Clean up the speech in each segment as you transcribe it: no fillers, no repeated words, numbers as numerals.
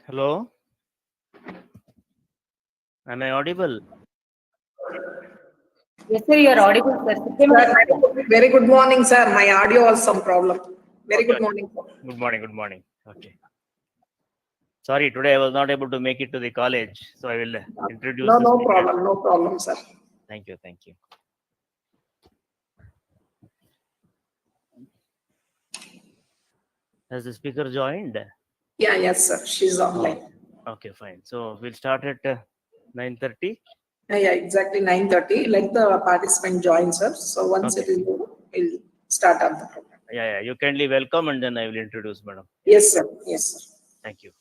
Hello? Am I audible? Yes, sir, you are audible, sir. Sir, very good morning, sir. My audio was some problem. Very good morning, sir. Good morning. Good morning. Okay. Sorry, today I was not able to make it to the college, so I will introduce. No problem. No problem, sir. Thank you. Thank you. Has the speaker joined? Yeah, yes, sir. She's online. Okay, fine. So we'll start at 9:30. Yeah, exactly 9:30. Let the participant join, sir. So once it is over, we'll start up the program. Yeah. You kindly welcome, and then I will introduce, madam. Yes, sir. Yes, sir. Thank you.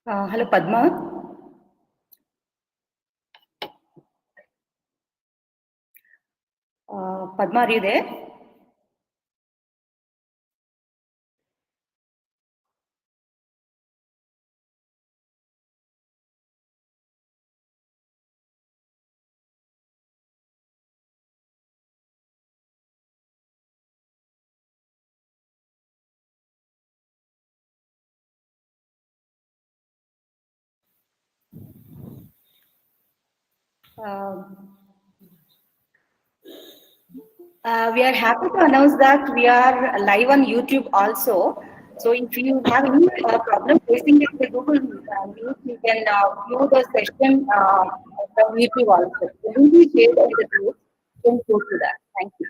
Hello, Padma. Padma, are you there? We are happy to announce that we are live on YouTube also. So if you have any problem facing with the Google Meet, you can view the session from YouTube also. The link is shared in the group. You can go to that. Thank you.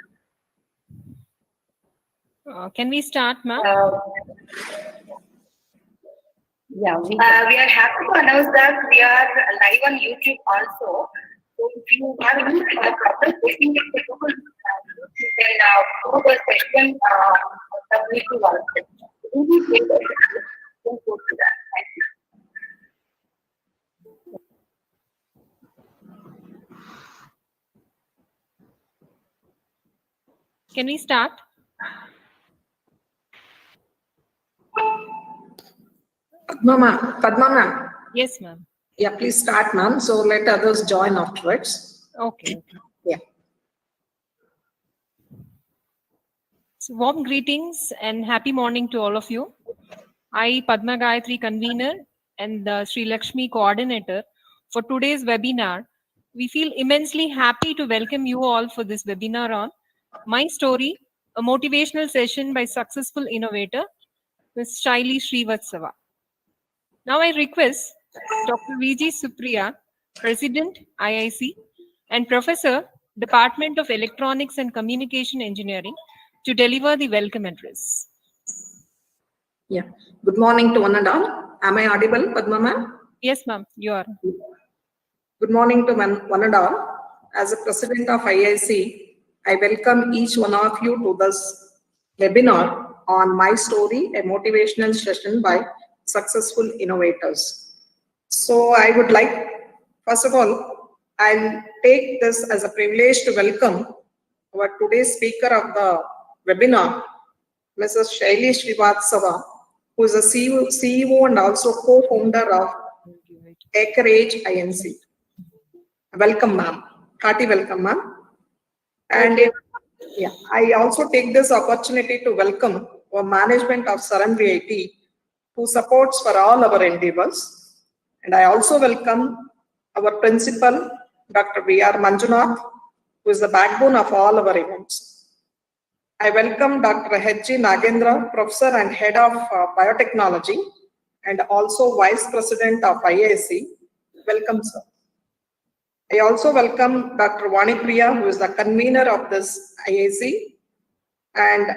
Can we start, ma'am? Yeah, we are happy to announce that we are live on YouTube also. So if you have any problem facing with the Google Meet, you can go to the session from YouTube also. The link is shared in the group. You can go to that. Thank you. Can we start? Padma ma'am. Yes, ma'am. Yeah, please start, ma'am. So let others join afterwards. Okay. Yeah. So warm greetings and happy morning to all of you. I, Padma Gayatri, convener and Sri Lakshmi coordinator for today's webinar. We feel immensely happy to welcome you all for this webinar on My Story, a motivational session by Successful Innovator, Ms. Shaily Srivastava. Now I request Dr. V.G. Supriya, President, IIC, and Professor, Department of Electronics and Communication Engineering, to deliver the welcome address. Yeah. Good morning to one and all. Am I audible, Padma ma'am? Yes, ma'am, you are. Good morning to one and all. As a president of IIC, I welcome each one of you to this webinar on My Story, a motivational session by Successful Innovators. So I would like, first of all, I'll take this as a privilege to welcome our today's speaker of the webinar, Mrs. Shaily Srivastava, who is a CEO and also co-founder of Acreage Inc. Welcome, ma'am. Hearty welcome, ma'am. And yeah, I also take this opportunity to welcome our management of MVIT, who supports for all our endeavors. And I also welcome our principal, Dr. V.R. Manjunath, who is the backbone of all our events. I welcome Dr. H.G. Nagendra, Professor and Head of Biotechnology, and also Vice President of IIC. Welcome, sir. I also welcome Dr. Vani Priya, who is the convener of this IIC, and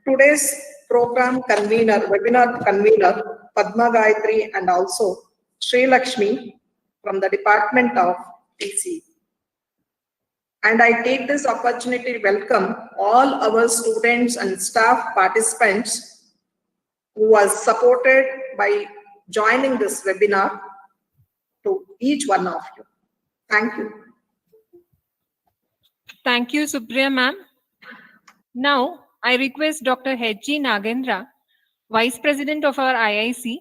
today's program convener, webinar convener, Padma Gayatri, and also Sri Lakshmi from the Department of TC. And I take this opportunity to welcome all our students and staff participants who was supported by joining this webinar to each one of you. Thank you. Thank you, Supriya ma'am. Now, I request Dr. H.G. Nagendra, Vice President of our IIC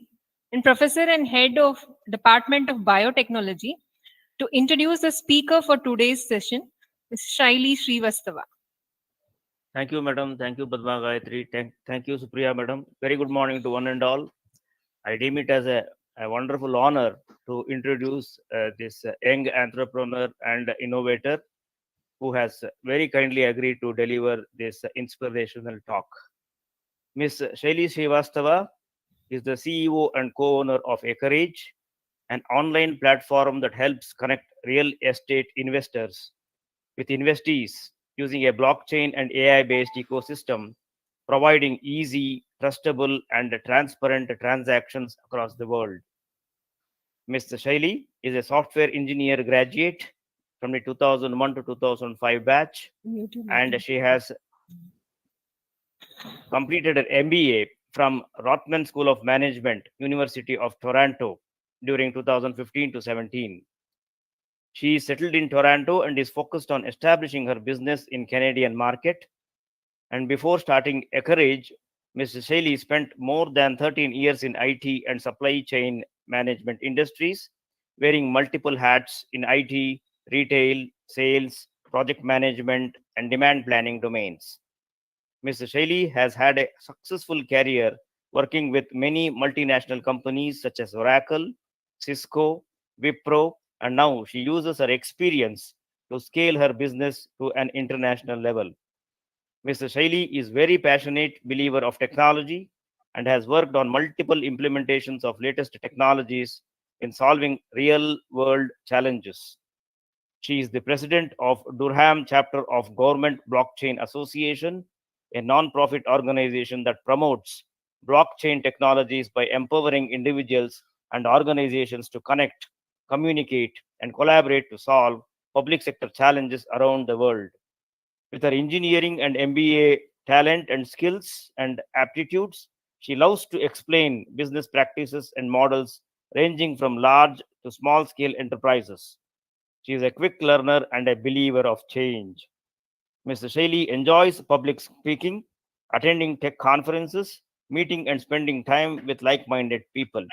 and Professor and Head of Department of Biotechnology, to introduce the speaker for today's session, Ms. Shaily Srivastava. Thank you, madam. Thank you, Padma Gayatri. Thank you, Supriya, madam. Very good morning to one and all. I deem it as a wonderful honor to introduce this young entrepreneur and innovator who has very kindly agreed to deliver this inspirational talk. Ms. Shaily Srivastava is the CEO and co-owner of Acreage, an online platform that helps connect real estate investors with investees using a blockchain and AI-based ecosystem, providing easy, trustable, and transparent transactions across the world. Ms. Shaily is a software engineer graduate from the 2001 to 2005 batch, and she has completed an MBA from Rothman School of Management, University of Toronto during 2015 to 17. She is settled in Toronto and is focused on establishing her business in Canadian market. And before starting Acreage, Ms. Shaily spent more than 13 years in IT and supply chain management industries, wearing multiple hats in IT, retail, sales, project management, and demand planning domains. Ms. Shaily has had a successful career working with many multinational companies such as Oracle, Cisco, Wipro, and now she uses her experience to scale her business to an international level. Mr. Shaily is very passionate believer of technology and has worked on multiple implementations of latest technologies in solving real world challenges. She is the president of Durham chapter of Government Blockchain Association, a non-profit organization that promotes blockchain technologies by empowering individuals and organizations to connect, communicate, and collaborate to solve public sector challenges around the world. With her engineering and MBA talent and skills and aptitudes, she loves to explain business practices and models ranging from large to small scale enterprises. She is a quick learner and a believer of change. Mr. Shaily enjoys public speaking, attending tech conferences, meeting and spending time with like minded people.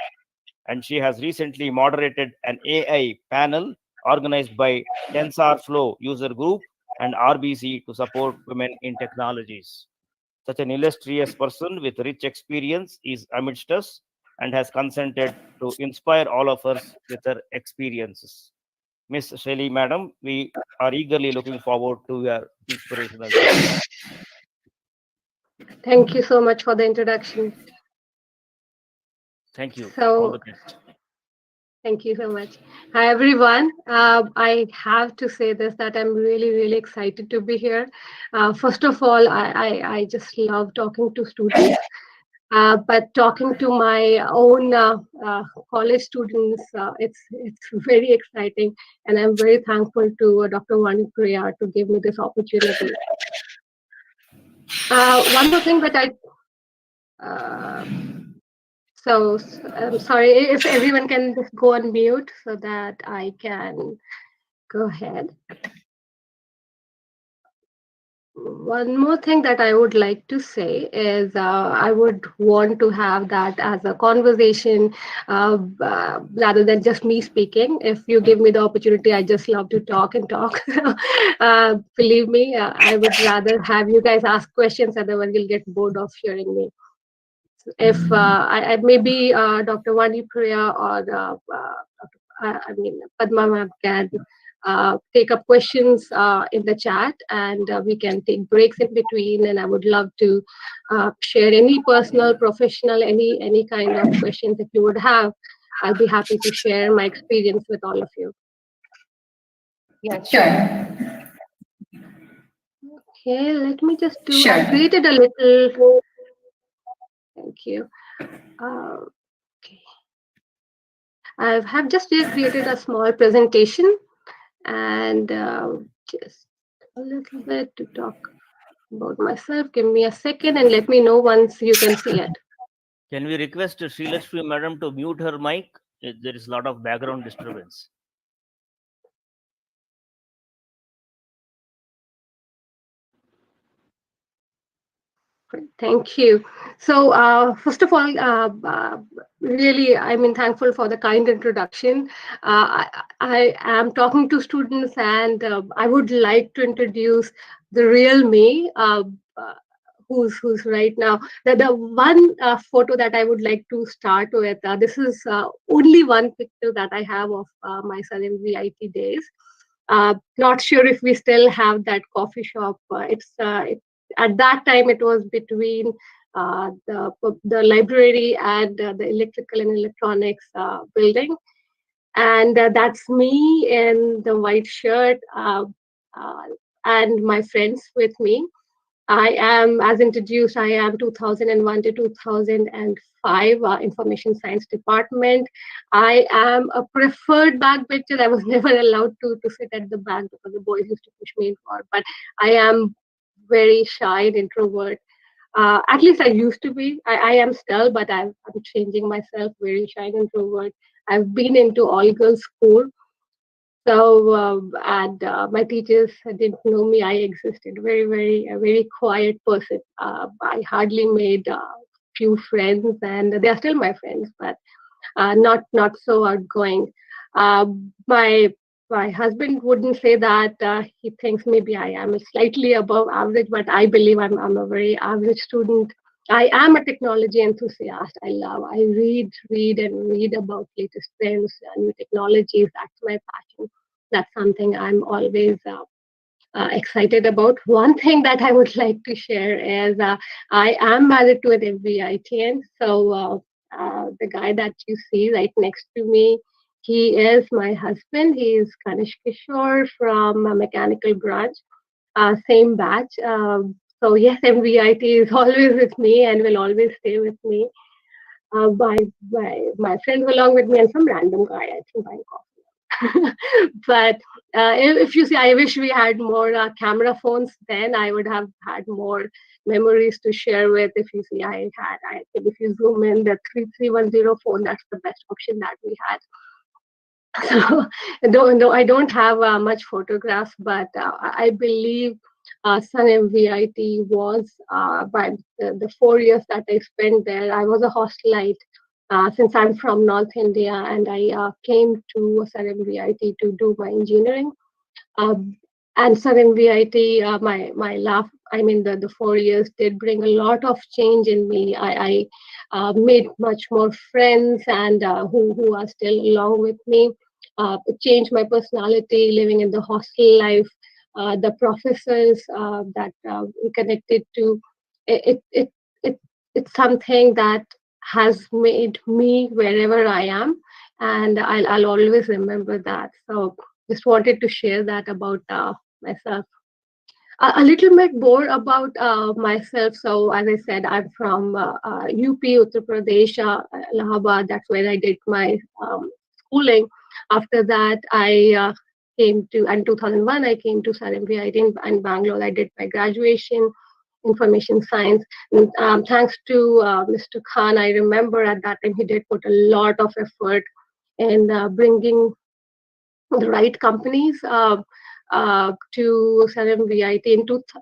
And she has recently moderated an AI panel organized by TensorFlow User Group and RBC to support women in technologies. Such an illustrious person with rich experience is amidst us and has consented to inspire all of us with her experiences. Miss Shelly, madam, we are eagerly looking forward to your inspirational session. Thank you so much for the introduction. Thank you. All So, the best. thank you so much. Hi, everyone. I have to say this, that I'm really, really excited to be here. First of all, I just love talking to students. But talking to my own college students, it's very exciting, and I'm very thankful to Dr. Vani Priya to give me this opportunity. One more thing that I'm sorry if everyone can just go on mute so that I can go ahead. One more thing that I would like to say is I would want to have that as a conversation rather than just me speaking. If you give me the opportunity, I just love to talk and talk. Believe me, I would rather have you guys ask questions, otherwise you'll get bored of hearing me. If I maybe Dr. Vani Priya or Padma ma'am can take up questions in the chat, and we can take breaks in between. And I would love to share any personal, professional, any kind of questions if you would have. I'll be happy to share my experience with all of you. Yeah, sure. Okay, let me just do. Sure. I created a little. Thank you. Okay. I have just created a small presentation, and just a little bit to talk about myself. Give me a second and let me know once you can see it. Can we request Srilakshmi madam to mute her mic? There is a lot of background disturbance. Great, thank you. So first of all, really, thankful for the kind introduction. I am talking to students, and I would like to introduce the real me, who's right now. The one photo that I would like to start with, this is only one picture that I have of myself in MVIT days. Not sure if we still have that coffee shop. At that time, it was between the library and the electrical and electronics building. And that's me in the white shirt and my friends with me. I am, as introduced, I am 2001 to 2005 Information Science Department. I am a preferred back bencher. I was never allowed to sit at the back because the boys used to push me forward. But I am very shy and introvert. At least I used to be. I am still, but I'm changing myself. Very shy and introvert. I've been into all girls school. So, and my teachers didn't know me. I existed. A very quiet person. I hardly made few friends, and they are still my friends, but not so outgoing. My husband wouldn't say that. He thinks maybe I am slightly above average, but I believe I'm a very average student. I am a technology enthusiast. I read about latest trends, new technologies. That's my passion. That's something I'm always excited about. One thing that I would like to share is I am married to an MVITian. So the guy that you see right next to me, he is my husband. He is Kanish Kishore from a mechanical branch, same batch. So yes, MVIT is always with me and will always stay with me. My friends along with me and some random guy, I think, buying coffee. But if you see, I wish we had more camera phones. Then I would have had more memories to share with. If you see, I think if you zoom in the 3310 phone, that's the best option that we had. So I don't have much photographs, but I believe Sun MVIT was by the 4 years that I spent there. I was a hostelite since I'm from North India, and I came to Sun MVIT to do my engineering. Um, and Sun MVIT, my laugh, I mean, the 4 years did bring a lot of change in me. I made much more friends and who are still along with me. It changed my personality living in the hostel life. The professors that we connected to, it, it, it, it's something that has made me wherever I am. And I'll always remember that. So just wanted to share that about myself. A little bit more about myself. So, as I said, I'm from UP, Uttar Pradesh, Allahabad. That's where I did my schooling. After that, I came to, in 2001, I came to SRMVIT in Bangalore. I did my graduation, information science. And, thanks to Mr. Khan, I remember at that time he did put a lot of effort in bringing the right companies to Salam VIT.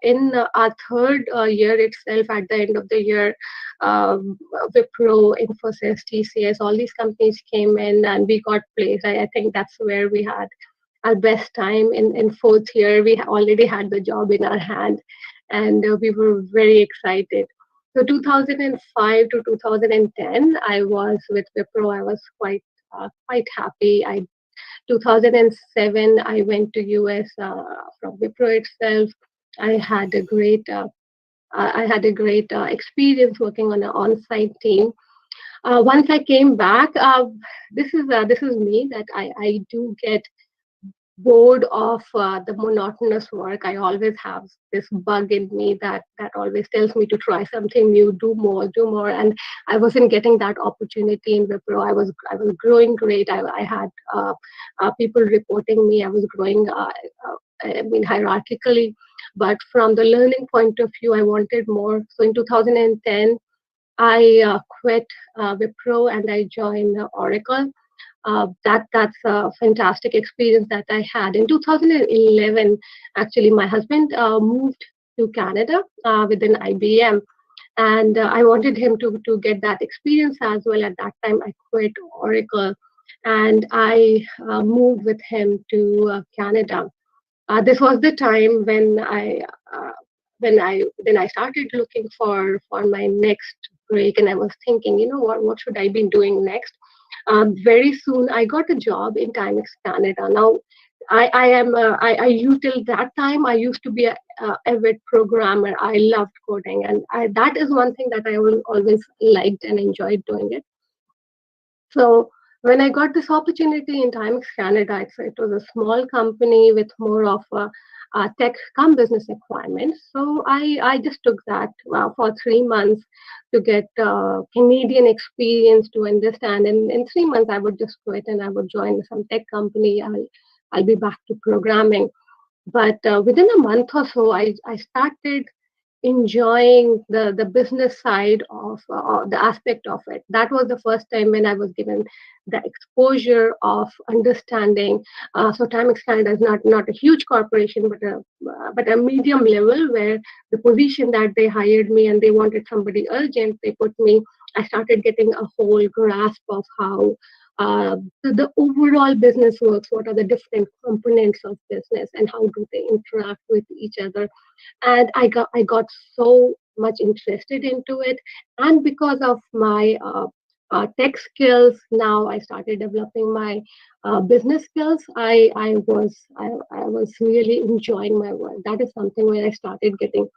In our third year itself, at the end of the year, Wipro, Infosys, TCS, all these companies came in and we got placed. I think that's where we had our best time. In fourth year, we already had the job in our hand, and we were very excited. So 2005 to 2010, I was with Wipro. I was quite happy. 2007, I went to US from Wipro itself. I had a great experience working on an on-site team. Once I came back, this is me, that I do get bored of the monotonous work. I always have this bug in me that always tells me to try something new, do more. And I wasn't getting that opportunity in Wipro. I was growing great. I had people reporting me. I was growing. I mean, hierarchically, but from the learning point of view, I wanted more. So in 2010, I quit Wipro and I joined Oracle. That's a fantastic experience that I had. In 2011, actually, my husband moved to Canada within IBM, and I wanted him to get that experience as well. At that time, I quit Oracle, and I moved with him to Canada. This was the time when I started looking for my next break, and I was thinking, what should I be doing next? Very soon, I got a job in Timex Canada. Now, I used till that time. I used to be a avid programmer. I loved coding, and that is one thing that I always liked and enjoyed doing it. So when I got this opportunity in Timex Canada, it was a small company with more of a tech come business requirements. So I just took that for 3 months to get Canadian experience to understand. And in 3 months, I would just quit and I would join some tech company. I'll be back to programming. But within a month or so, I started enjoying the business side of the aspect of it. That was the first time when I was given the exposure of understanding. So Timex Canada is not a huge corporation, but a medium level, where the position that they hired me and they wanted somebody urgent, they put me. I started getting a whole grasp of how the overall business works. What are the different components of business and how do they interact with each other? And I got so much interested into it. And because of my tech skills. Now I started developing my business skills. I was really enjoying my work. That is something where I started getting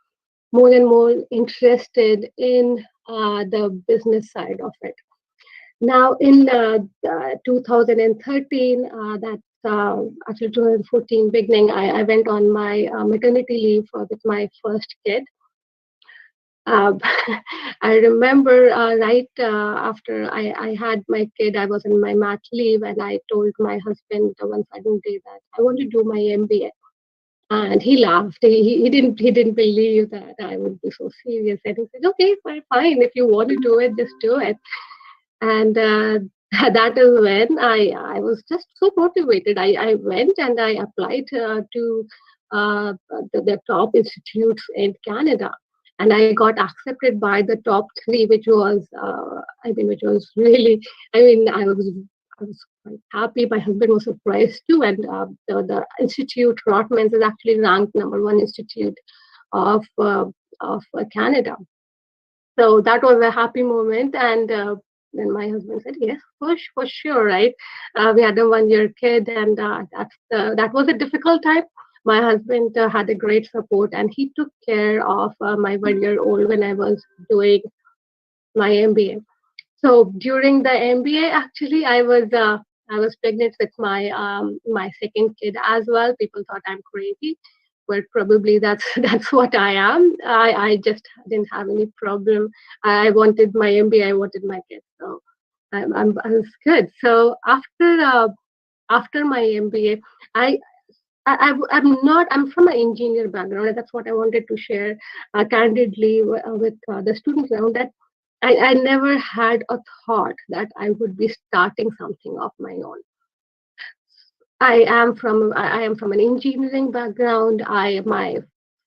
more and more interested in the business side of it. Now, in 2013, actually 2014 beginning, I went on my maternity leave with my first kid. I remember right after I had my kid, I was in my mat leave, and I told my husband one sudden day that I want to do my MBA. And he laughed. He didn't believe that I would be so serious. And he said, "Okay, fine. If you want to do it, just do it." And that is when I was just so motivated. I went and I applied to the top institutes in Canada, and I got accepted by the top three, which was which was really, I was quite happy. My husband was surprised too, and the institute Rotmans is actually ranked #1 institute of Canada. So that was a happy moment. And then my husband said, "Yes, for sure, right?" We had a 1-year kid, and that was a difficult time. My husband had a great support, and he took care of my 1-year-old when I was doing my MBA. So during the MBA, actually, I was pregnant with my second kid as well. People thought I'm crazy, but probably that's that's what I am. I just didn't have any problem. I wanted my MBA. I wanted my kid, so I was good. So after my MBA, I. I'm from an engineer background, and that's what I wanted to share candidly with the students around that. I never had a thought that I would be starting something of my own. I am from an engineering background. My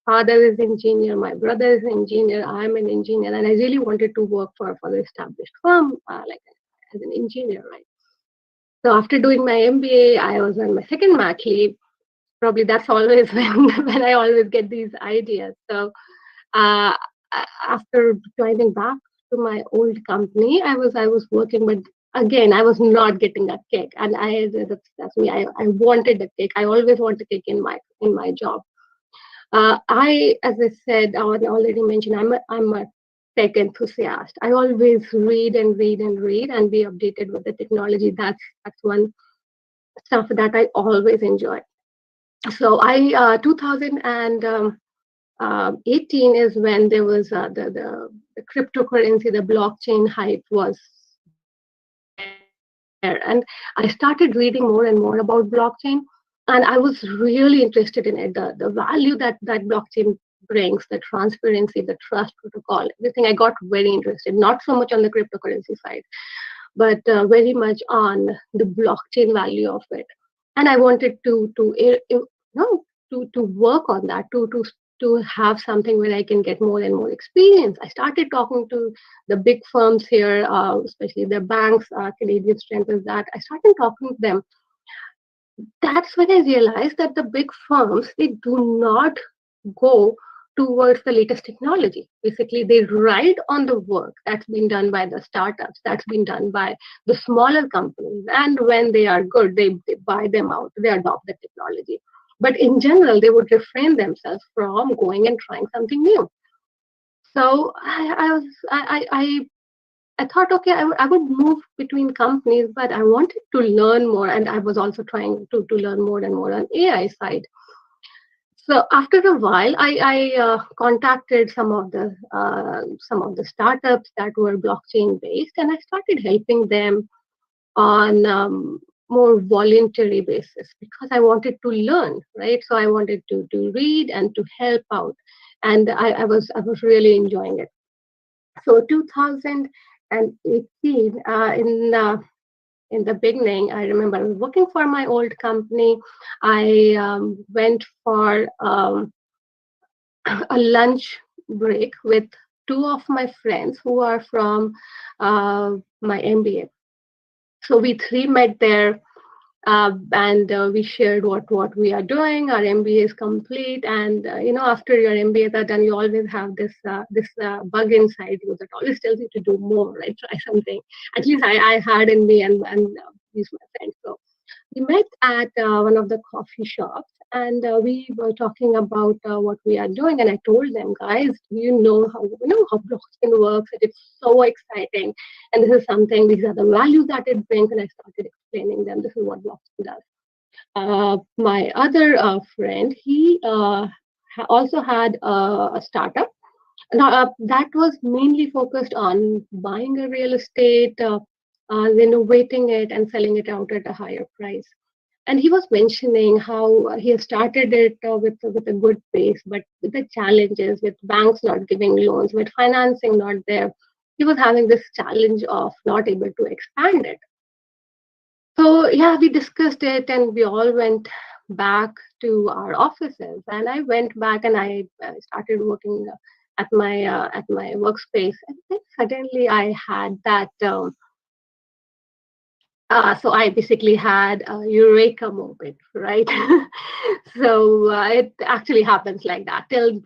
father is engineer, my brother is engineer, I'm an engineer, and I really wanted to work for the established firm, like as an engineer, right? So after doing my MBA, I was on my second mat leave. Probably that's always when I always get these ideas. So uh, after joining back to my old company, I was working, but again I was not getting that kick, and that's me. I wanted the kick. I always want a kick in my job. As I said, I already mentioned, I'm a tech enthusiast. I always read and read and read and be updated with the technology. That's one stuff that I always enjoy. So 2018 is when there was the cryptocurrency, the blockchain hype was there, and I started reading more and more about blockchain, and I was really interested in it. The value that blockchain brings, the transparency, the trust protocol, everything. I got very interested, not so much on the cryptocurrency side, but very much on the blockchain value of it. And I wanted to work on that, to have something where I can get more and more experience. I started talking to the big firms here, especially the banks. Canadian strength is that I started talking to them. That's when I realized that the big firms, they do not go towards the latest technology. Basically, they ride on the work that's been done by the startups, that's been done by the smaller companies. And when they are good, they buy them out, they adopt the technology. But in general, they would refrain themselves from going and trying something new. So I thought, okay, I would move between companies, but I wanted to learn more, and I was also trying to learn more and more on AI side. So after a while, I contacted some of the startups that were blockchain based, and I started helping them on more voluntary basis because I wanted to learn, right? So I wanted to read and to help out, and I was really enjoying it. So 2018, in the beginning, I remember I was working for my old company. I went for a lunch break with two of my friends who are from my MBA. So we three met there. and we shared what we are doing. Our MBA is complete, and after your MBA is done, you always have this bug inside you that always tells you to do more, right? Try something. At least I had in me, and these my friends. So we met at one of the coffee shops, and we were talking about what we are doing. And I told them, guys, how blockchain works. It's so exciting, and this is something. These are the values that it brings. And I started explaining them. This is what blockchain does. My other friend, he also had a startup. Now, that was mainly focused on buying a real estate, renovating it, and selling it out at a higher price. And he was mentioning how he started it with a good pace, but with the challenges, with banks not giving loans, with financing not there, he was having this challenge of not able to expand it. So yeah, we discussed it, and we all went back to our offices. And I went back, and I started working at my workspace. And then suddenly I had that. So I basically had a eureka moment, right? So it actually happens like that. Till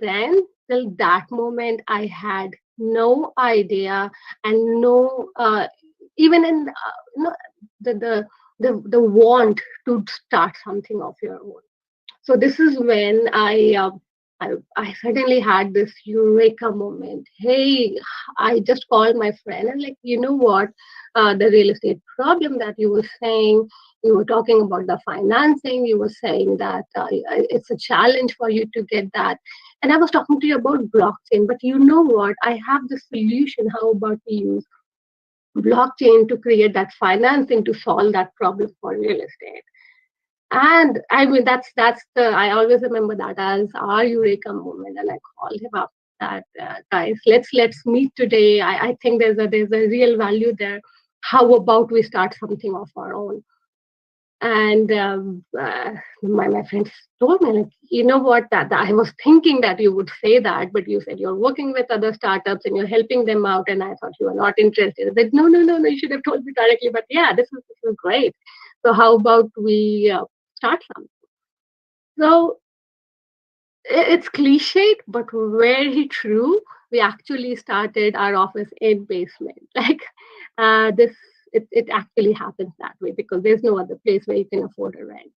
that moment, I had no idea, and no even in the, the the want to start something of your own. So this is when I suddenly had this eureka moment. Hey, I just called my friend and like, you know what, the real estate problem that you were saying, you were talking about the financing, you were saying that it's a challenge for you to get that. And I was talking to you about blockchain, but you know what, I have the solution. How about we use blockchain to create that financing to solve that problem for real estate? And I mean, that's the I always remember that as our eureka moment. And I called him up that guys, let's meet today. I think there's a real value there. How about we start something of our own? And my friends told me, like, you know what, that I was thinking that you would say that, but you said you're working with other startups and you're helping them out, and I thought you were not interested. I said, no, you should have told me directly. But yeah, this is great. So how about we start something? So it's cliched, but very true. We actually started our office in basement. Like this, it actually happens that way because there's no other place where you can afford a rent.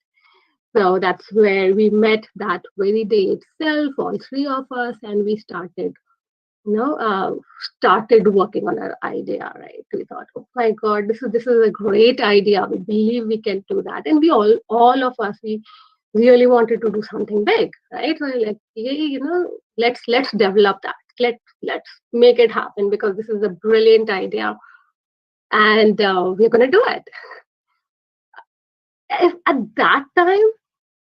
So that's where we met that very day itself, all three of us, and we started, started working on our idea. Right? We thought, oh my God, this is a great idea. We believe we can do that, and we all of us, we really wanted to do something big, right? So like, hey, let's develop that. Let's make it happen because this is a brilliant idea, and we're gonna do it. If at that time,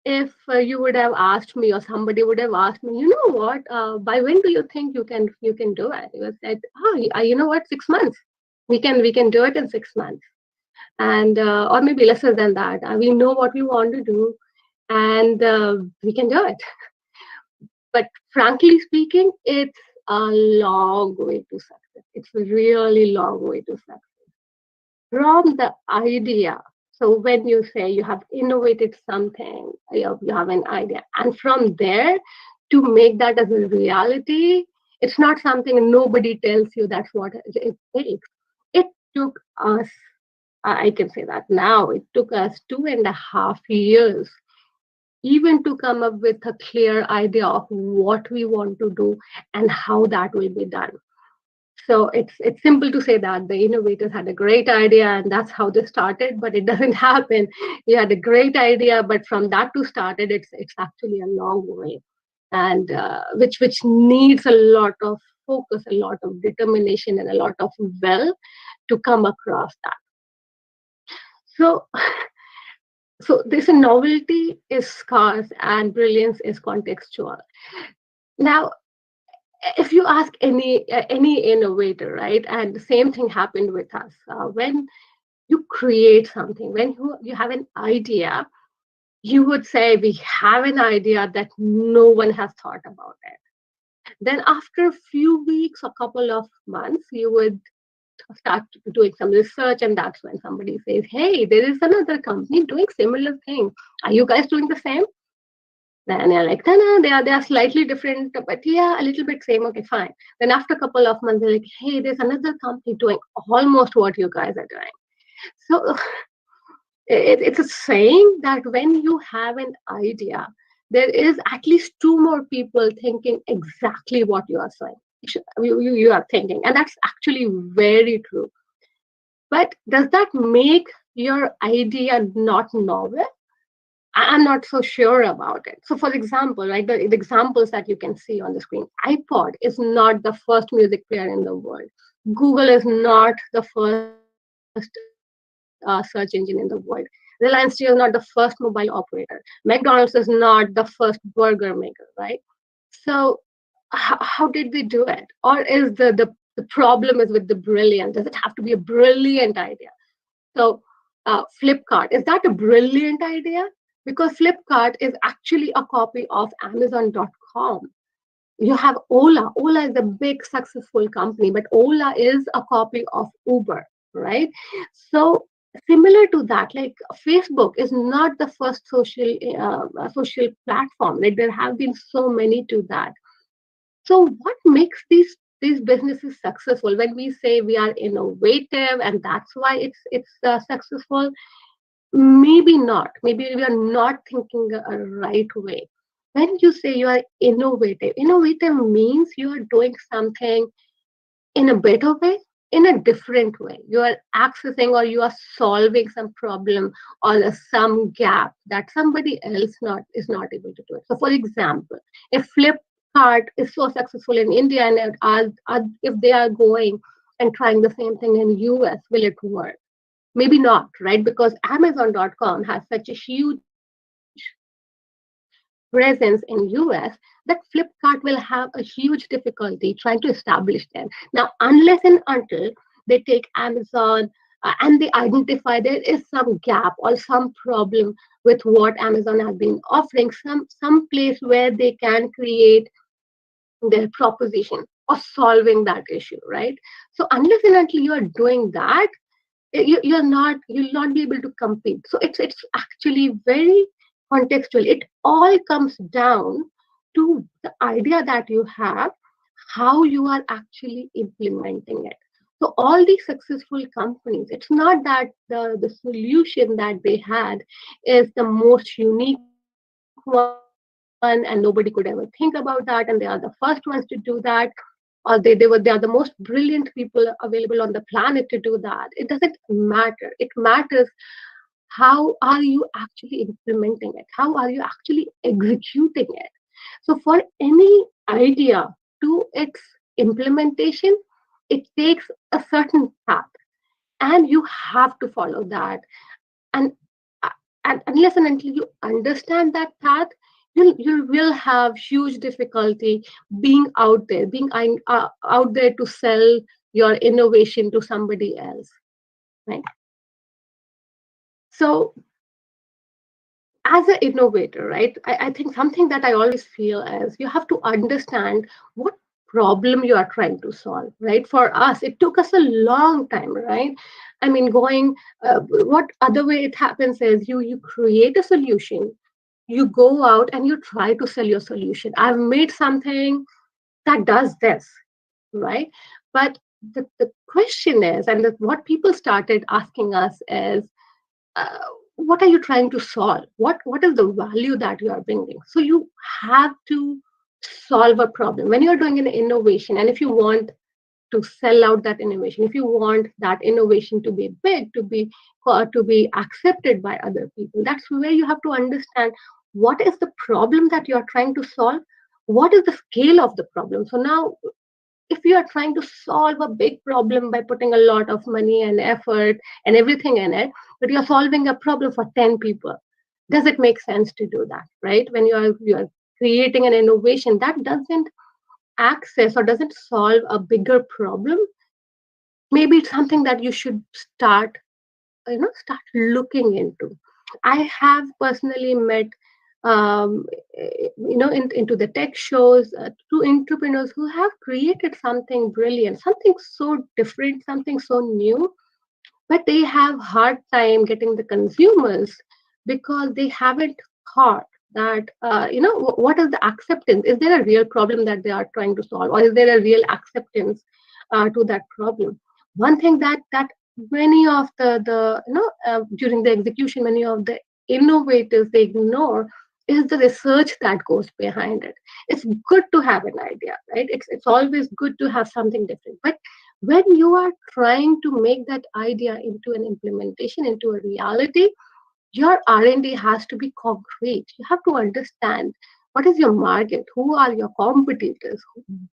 if you would have asked me, or somebody would have asked me, you know what, by when do you think you can do it? You would said, oh, you know what, 6 months. We can do it in 6 months, and or maybe lesser than that. We know what we want to do, and we can do it. But frankly speaking, it's a long way to success. It's a really long way to success. From the idea, so when you say you have innovated something, you have an idea, and from there to make that as a reality, it's not something nobody tells you that's what it takes. It took us, I can say that now, it took us 2.5 years even to come up with a clear idea of what we want to do and how that will be done. So it's simple to say that the innovators had a great idea and that's how they started, but it doesn't happen. You had a great idea, but from that to started, it's actually a long way, and which needs a lot of focus, a lot of determination, and a lot of will to come across that. So so this novelty is scarce and brilliance is contextual. Now, if you ask any innovator, right, and the same thing happened with us, when you create something, when you have an idea, you would say we have an idea that no one has thought about it. Then after a few weeks, a couple of months, you would start doing some research, and that's when somebody says, hey, there is another company doing similar thing. Are you guys doing the same? Then they're like, no, no, they are slightly different, but yeah, a little bit same. Okay, fine. Then after a couple of months, they're like, hey, there's another company doing almost what you guys are doing. So it's a saying that when you have an idea, there is at least two more people thinking exactly what you are saying. You are thinking, and that's actually very true. But does that make your idea not novel? I'm not so sure about it. So, for example, right, the examples that you can see on the screen, iPod is not the first music player in the world. Google is not the first search engine in the world. Reliance Jio is not the first mobile operator. McDonald's is not the first burger maker, right? So, how did they do it? Or is the problem is with the brilliant? Does it have to be a brilliant idea? So, Flipkart, is that a brilliant idea? Because Flipkart is actually a copy of Amazon.com. You have Ola. Ola is a big successful company, but Ola is a copy of Uber, right? So, similar to that, like Facebook is not the first social platform. Like there have been so many to that. So what makes these businesses successful? When we say we are innovative and that's why it's successful, maybe not. Maybe we are not thinking a right way. When you say you are innovative means you are doing something in a better way, in a different way. You are accessing or you are solving some problem or some gap that somebody else not is not able to do it. So, for example, if Flipkart is so successful in India and if they are going and trying the same thing in US, will it work? Maybe not, right? Because Amazon.com has such a huge presence in US that Flipkart will have a huge difficulty trying to establish them. Now, unless and until they take Amazon and they identify there is some gap or some problem with what Amazon has been offering, some place where they can create their proposition or solving that issue, right? So unless and until you are doing that, you'll not be able to compete. So it's actually very contextual. It all comes down to the idea that you have, how you are actually implementing it. So all these successful companies, it's not that the solution that they had is the most unique one and nobody could ever think about that, and they are the first ones to do that, or they are the most brilliant people available on the planet to do that. It doesn't matter. It matters how are you actually implementing it, how are you actually executing it. So for any idea to its implementation, it takes a certain path, and you have to follow that. And and unless and until you understand that path, you will have huge difficulty being out there, out there to sell your innovation to somebody else, right? So as an innovator, right, I think something that I always feel is you have to understand what problem you are trying to solve, right? For us, it took us a long time, right? I mean, what other way it happens is you create a solution, you go out and you try to sell your solution. I've made something that does this, right? But the question is, and what people started asking us is, uh, what are you trying to solve? What is the value that you are bringing? So you have to solve a problem when you're doing an innovation, and if you want to sell out that innovation, if you want that innovation to be big, to be accepted by other people, that's where you have to understand what is the problem that you are trying to solve, what is the scale of the problem. So now if you are trying to solve a big problem by putting a lot of money and effort and everything in it, but you're solving a problem for 10 people, does it make sense to do that, right? When you are creating an innovation that doesn't access or doesn't solve a bigger problem, maybe it's something that you should start looking into. I have personally met into the tech shows, to entrepreneurs who have created something brilliant, something so different, something so new, but they have hard time getting the consumers because they haven't thought that what is the acceptance. Is there a real problem that they are trying to solve, or is there a real acceptance to that problem? One thing that many of the during the execution, many of the innovators, they ignore is the research that goes behind it. It's good to have an idea, right? It's always good to have something different, but when you are trying to make that idea into an implementation, into a reality, your R&D has to be concrete. You have to understand what is your market, who are your competitors,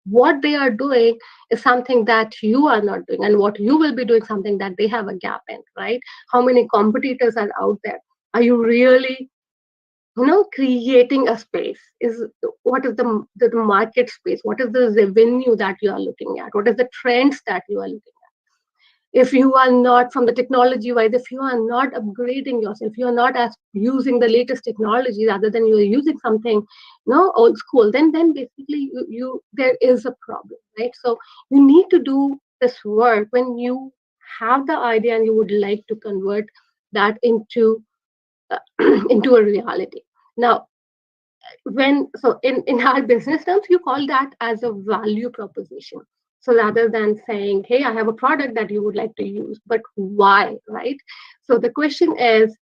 what they are doing is something that you are not doing, and what you will be doing something that they have a gap in, right? How many competitors are out there? Are you really creating a space? Is what is the market space? What is the revenue that you are looking at? What is the trends that you are looking at? If you are not, from the technology wise, if you are not upgrading yourself, you are not as using the latest technology rather than you are using something old school, then basically you there is a problem, right? So you need to do this work when you have the idea and you would like to convert that into into a reality. Now, in our business terms, you call that as a value proposition. So rather than saying, hey, I have a product that you would like to use, but why, right? So the question is,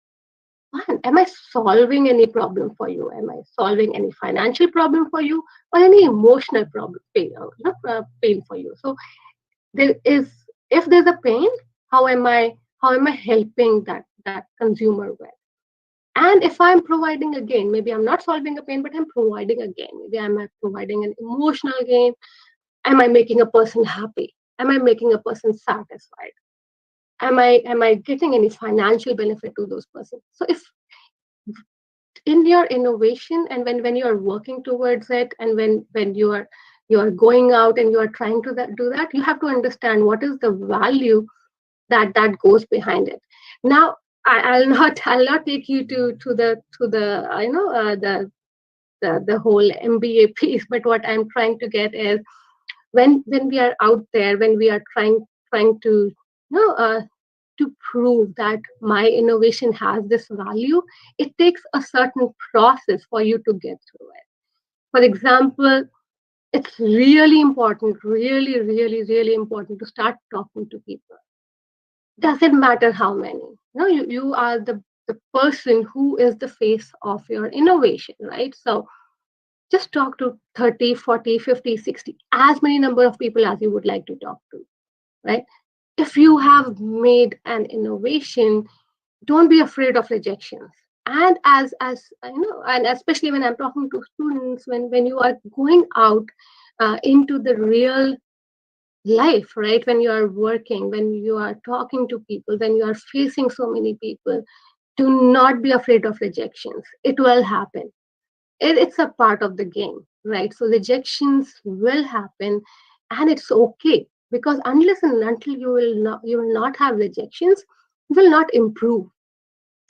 one, am I solving any problem for you? Am I solving any financial problem for you, or any emotional problem, pain for you? So there is, if there's a pain, how am I helping that consumer with? And if I'm providing a gain, maybe I'm not solving a pain, but I'm providing a gain. Maybe I'm providing an emotional gain. Am I making a person happy? Am I making a person satisfied? Am I getting any financial benefit to those persons? So if in your innovation, and when you are working towards it, and when you are going out and you are trying to do that, you have to understand what is the value that goes behind it. Now, I'll not take you to the the whole MBA piece, but what I'm trying to get is, when we are out there, when we are trying to to prove that my innovation has this value, it takes a certain process for you to get through it. For example, it's really important, really, really, really important to start talking to people. Doesn't matter how many. You are the person who is the face of your innovation, right? So just talk to 30, 40, 50, 60, as many number of people as you would like to talk to, right? If you have made an innovation, don't be afraid of rejections. And as and especially when I'm talking to students, when you are going out into the real life, right? When you are working, when you are talking to people, when you are facing so many people, do not be afraid of rejections. It will happen. It's a part of the game, right? So rejections will happen, and it's okay, because unless and until you will not have rejections, you will not improve.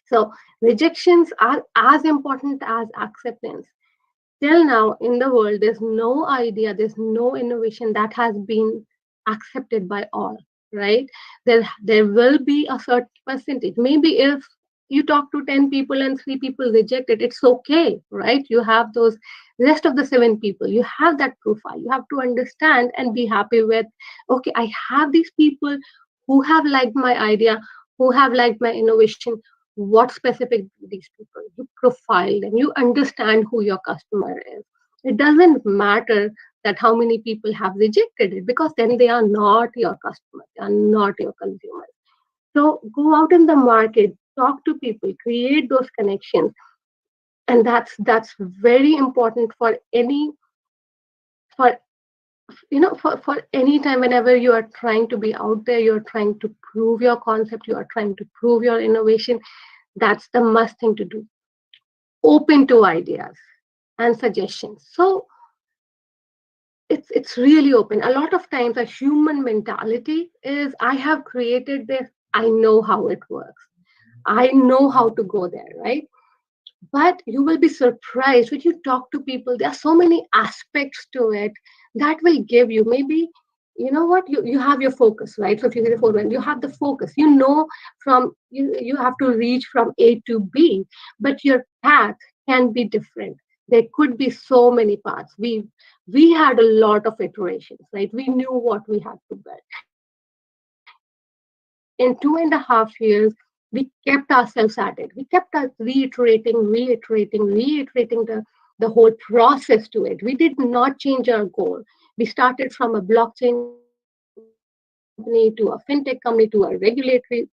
So rejections are as important as acceptance. Till now in the world, there's no idea, there's no innovation that has been accepted by all, right? There will be a certain percentage. Maybe if you talk to 10 people and 3 people reject it, it's okay, right? You have those rest of the 7 people. You have that profile. You have to understand and be happy with, okay, I have these people who have liked my idea, who have liked my innovation. What specific these people? You profile them. You understand who your customer is. It doesn't matter that how many people have rejected it, because then they are not your customers. They are not your consumers. So go out in the market, talk to people, create those connections, and that's very important for any for for any time. Whenever you are trying to be out there, you're trying to prove your concept, you are trying to prove your innovation. That's the must thing to do. Open to ideas and suggestions. So it's really open. A lot of times a human mentality is, I have created this, I know how it works, I know how to go there, right? but you will be surprised when you talk to people. There are so many aspects to it that will give you, maybe, you know what, you have your focus, right? So if you get a photo, you have the focus, you know, from you have to reach from A to B, but your path can be different. There could be so many paths. We had a lot of iterations, right? We knew what we had to build. In 2.5 years, we kept ourselves at it. We kept us reiterating the whole process to it. We did not change our goal. We started from a blockchain company to a fintech company to a regulatory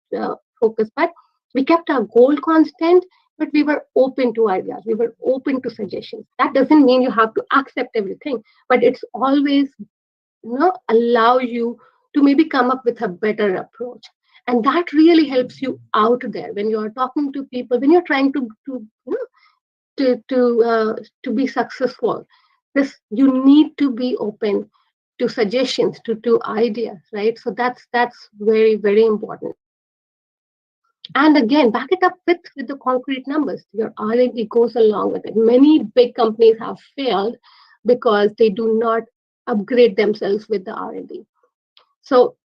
focus, but we kept our goal constant. But we were open to ideas. We were open to suggestions. That doesn't mean you have to accept everything, but it's always, allow you to maybe come up with a better approach. And that really helps you out there when you're talking to people, when you're trying to be successful. This, you need to be open to suggestions, to ideas, right? So that's very, very important. And again, back it up with the concrete numbers. Your R&D goes along with it. Many big companies have failed because they do not upgrade themselves with the R&D. So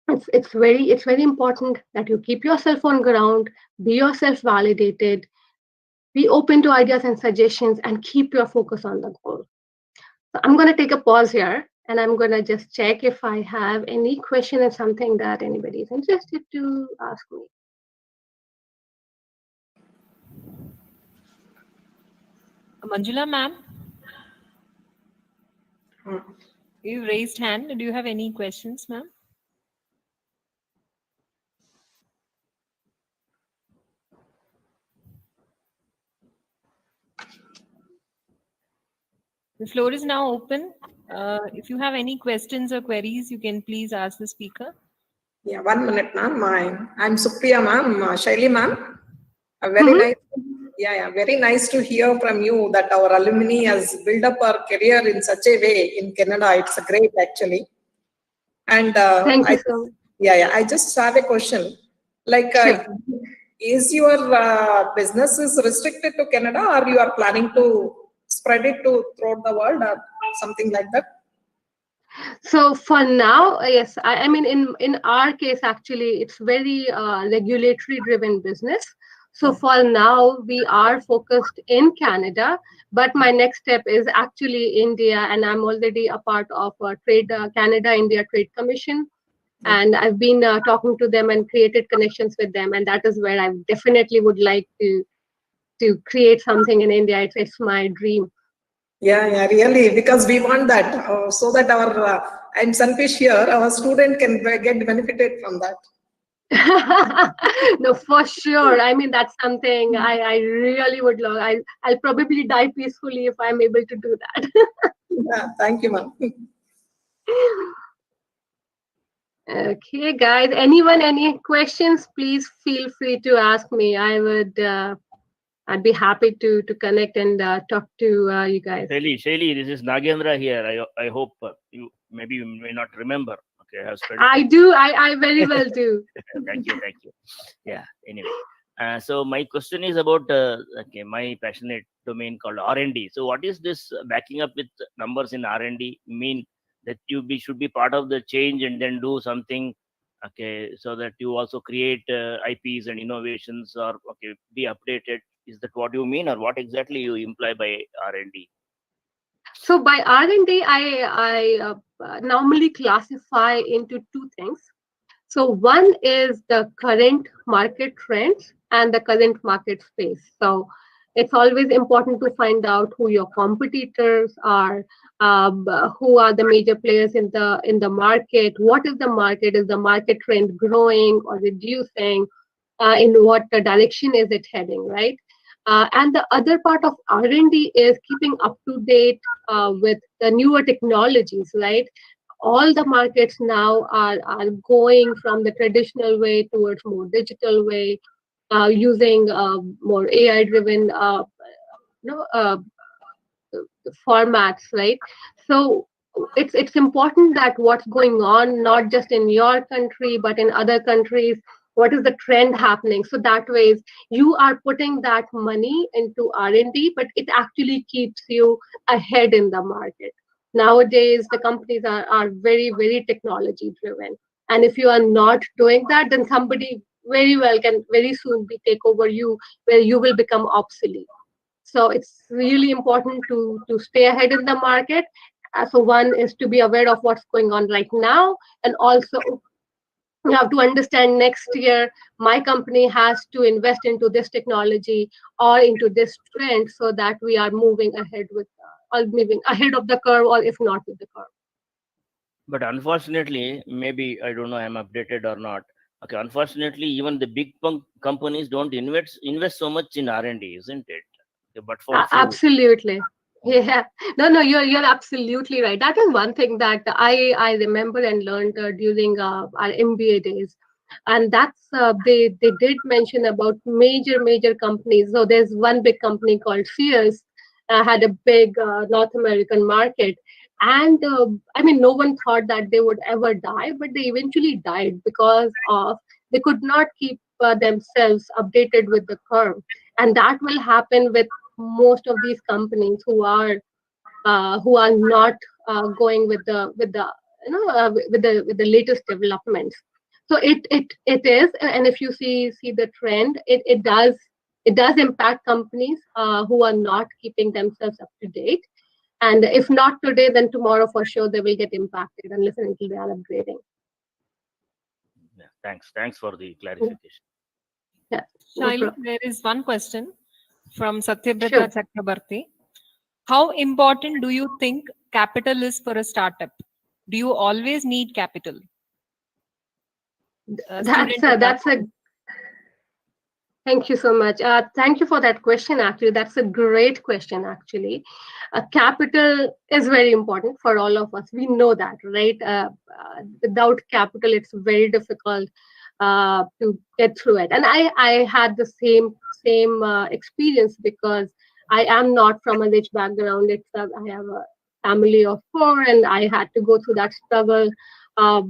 it's very important that you keep yourself on ground, be yourself validated, be open to ideas and suggestions, and keep your focus on the goal. So I'm going to take a pause here, and I'm going to just check if I have any question or something that anybody is interested to ask me. Manjula ma'am, you raised hand. Do you have any questions, ma'am? The floor is now open. If you have any questions or queries, you can please ask the speaker. Yeah, 1 minute, ma'am. I'm Supriya, ma'am. Shaily, ma'am. Very Mhm. nice. Yeah, very nice to hear from you that our alumni has built up our career in such a way in Canada. It's great, actually. And Thank you so much. I just have a question. Like, Sure. is your business is restricted to Canada, or you are planning to spread it to throughout the world, or something like that? So for now, yes, I mean, in our case, actually, it's very regulatory driven business. So for now, we are focused in Canada, but my next step is actually India, and I'm already a part of a trade Canada India Trade Commission, and I've been talking to them and created connections with them, and that is where I definitely would like to create something in India. It's my dream. Yeah, really, because we want that so that our I'm Sanfish here, our student can get benefited from that. No, for sure. I mean, that's something I really would love. I'll probably die peacefully if I'm able to do that. Yeah, thank you, ma'am. Okay, guys. Anyone, any questions? Please feel free to ask me. I'd be happy to connect and talk to you guys. Shaily, this is Nagendra here. I hope you may not remember. Okay, I have studied. I do. I very well do. Thank you. Yeah. Anyway, so my question is about my passionate domain called R&D. So what is this backing up with numbers in R&D mean? That should be part of the change and then do something, okay, so that you also create IPs and innovations, or okay, be updated. Is that what you mean, or what exactly you imply by R&D? So by R&D, I normally classify into two things. So one is the current market trends and the current market space. So it's always important to find out who your competitors are, who are the major players in the market. What is the market? Is the market trend growing or reducing? In what direction is it heading? Right. And the other part of R&D is keeping up to date with the newer technologies. Right, all the markets now are going from the traditional way towards more digital way, using more AI driven know, uh, formats, right? So it's important that what's going on not just in your country but in other countries, what is the trend happening. So that way you are putting that money into R&D, but it actually keeps you ahead in the market. Nowadays the companies are very, very technology driven, and if you are not doing that, then somebody very well can very soon be take over you, where you will become obsolete. So it's really important to stay ahead in the market. So one is to be aware of what's going on right now, and also you have to understand next year my company has to invest into this technology or into this trend, so that we are moving ahead with or moving ahead of the curve, or if not with the curve. But unfortunately, maybe I don't know I'm updated or not. Okay, unfortunately, even the big companies don't invest so much in R&D, isn't it? Okay, but for few. Absolutely. Yeah. No, you're absolutely right. That is one thing that I remember and learned during our MBA days, and that's they did mention about major companies. So there's one big company called Sears, had a big North American market, and I mean, no one thought that they would ever die, but they eventually died because of they could not keep themselves updated with the curve, and that will happen with most of these companies who are not going with the with the latest developments. So it is, and if you see the trend, it does impact companies who are not keeping themselves up to date. And if not today, then tomorrow for sure they will get impacted unless and until they are upgrading. Yeah, thanks for the clarification. Yeah, no Shaily, problem. there is one question from Satyabrata Sure. Chakrabarti. How important do you think capital is for a startup? Do you always need capital? Student is That's a asking. Thank you so much. Thank you for that question. Actually, that's a great question. Actually, capital is very important for all of us. We know that, right? Without capital, it's very difficult to get through it. And I had the same experience, because I am not from a rich background. I have a family of four, and I had to go through that struggle. Uh,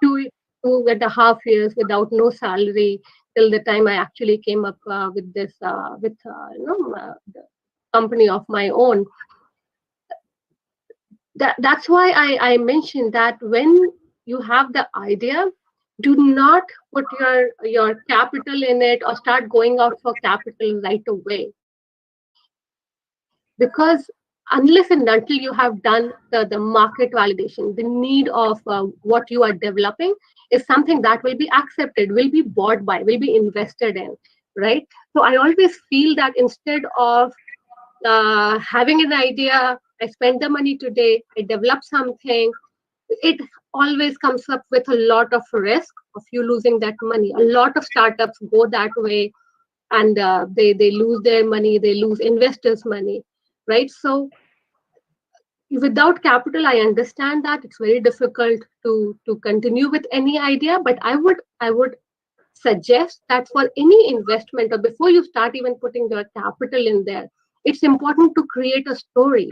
2.5 years without no salary, till the time I actually came up with this the company of my own. That's why I mentioned that when you have the idea, do not put your capital in it or start going out for capital right away, because unless and until you have done the market validation, the need of what you are developing is something that will be accepted, will be bought by, will be invested in, right? So I always feel that instead of having an idea, I spend the money today, I develop something, it always comes up with a lot of risk of you losing that money. A lot of startups go that way, and they lose their money, they lose investors' money, right? So without capital, I understand that it's very difficult to continue with any idea, but I would suggest that for any investment, or before you start even putting your capital in there, it's important to create a story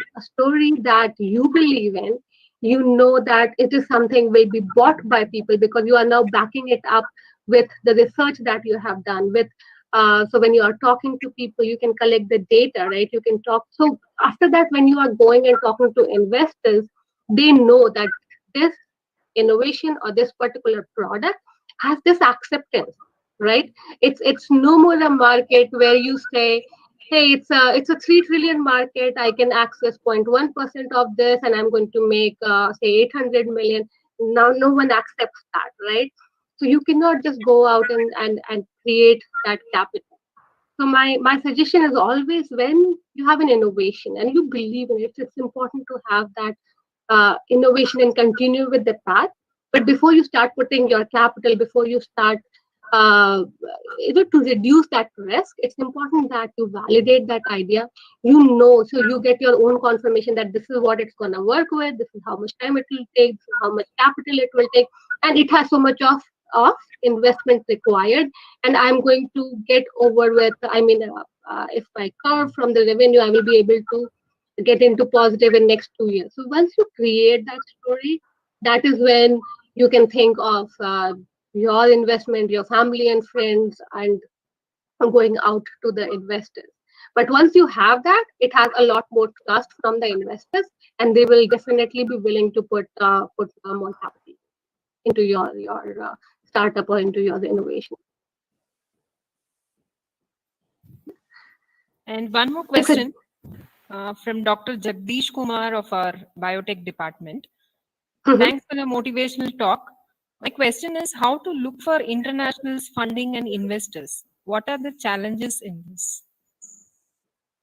that you believe in. You know that it is something will be bought by people, because you are now backing it up with the research that you have done with. So when you are talking to people, you can collect the data, right? You can talk. So after that, when you are going and talking to investors, they know that this innovation or this particular product has this acceptance, right? It's no more a market where you say, hey, it's a 3 trillion market, I can access 0.1% of this, and I'm going to make say 800 million. Now no one accepts that, right? So you cannot just go out and create that capital. So my suggestion is always, when you have an innovation and you believe in it, it's important to have that innovation and continue with the path. But before you start putting your capital, before you start uh, to reduce that risk, it's important that you validate that idea. So you get your own confirmation that this is what it's going to work with, this is how much time it will take, this is how much capital it will take, and it has so much of investment required, and I'm going to get over with, if I curve from the revenue, I will be able to get into positive in next 2 years. So once you create that story, that is when you can think of your investment, your family and friends, and going out to the investors. But once you have that, it has a lot more trust from the investors, and they will definitely be willing to put more capital into your startup or into your innovation. And one more question from Dr. Jagdish Kumar of our biotech department. Thanks for the motivational talk. My question is how to look for international funding and investors. What are the challenges in this?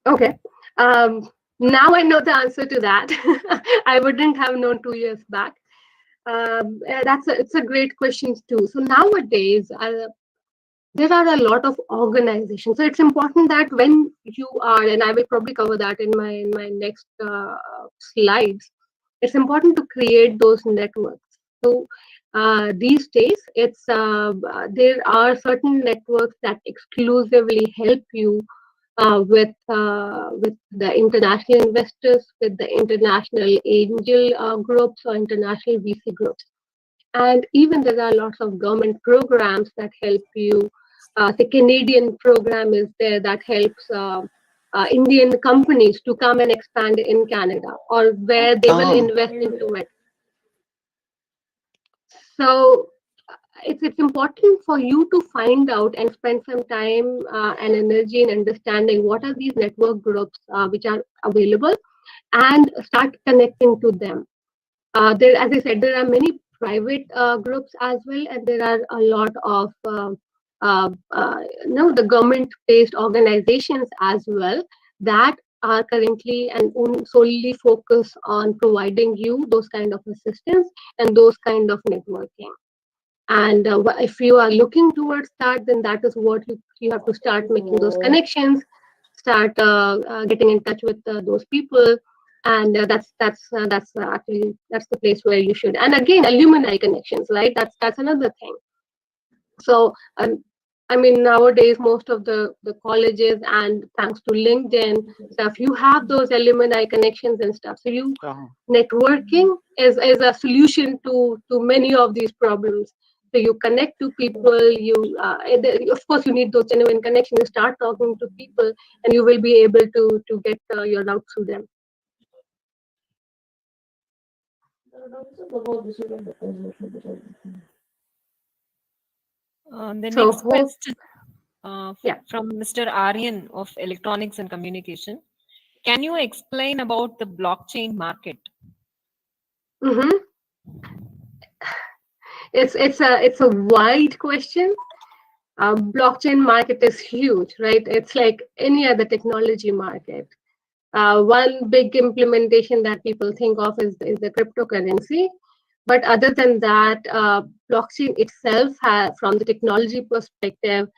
Okay. Now I know the answer to that. I wouldn't have known 2 years back. It's a great question too. So nowadays, there are a lot of organizations. So it's important that when you are, and I will probably cover that in my next slides. It's important to create those networks. So these days, there are certain networks that exclusively help you with the international investors, with the international angel groups or international VC groups. And even there are lots of government programs that help you. The Canadian program is there that helps Indian companies to come and expand in Canada, or where they will invest into it. So it's important for you to find out and spend some time and energy in understanding what are these network groups which are available, and start connecting to them. There, as I said, there are many private groups as well, and there are a lot of the government-based organizations as well that are currently and solely focus on providing you those kind of assistance and those kind of networking. And if you are looking towards that, then that is what you have to start making those connections, start getting in touch with those people, and that's actually the place where you should. And again, alumni connections, right? That's another thing. So I mean, nowadays most of the colleges, and thanks to LinkedIn stuff, you have those alumni connections and stuff. So networking is a solution to many of these problems. So you connect to people, of course you need those genuine connections. You start talking to people, and you will be able to get your route through them. The next question from Mr. Aryan of Electronics and Communication. Can you explain about the blockchain market? It's a wide question. Blockchain market is huge, right? It's like any other technology market. One big implementation that people think of is the cryptocurrency. But other than that, blockchain itself, from the technology perspective,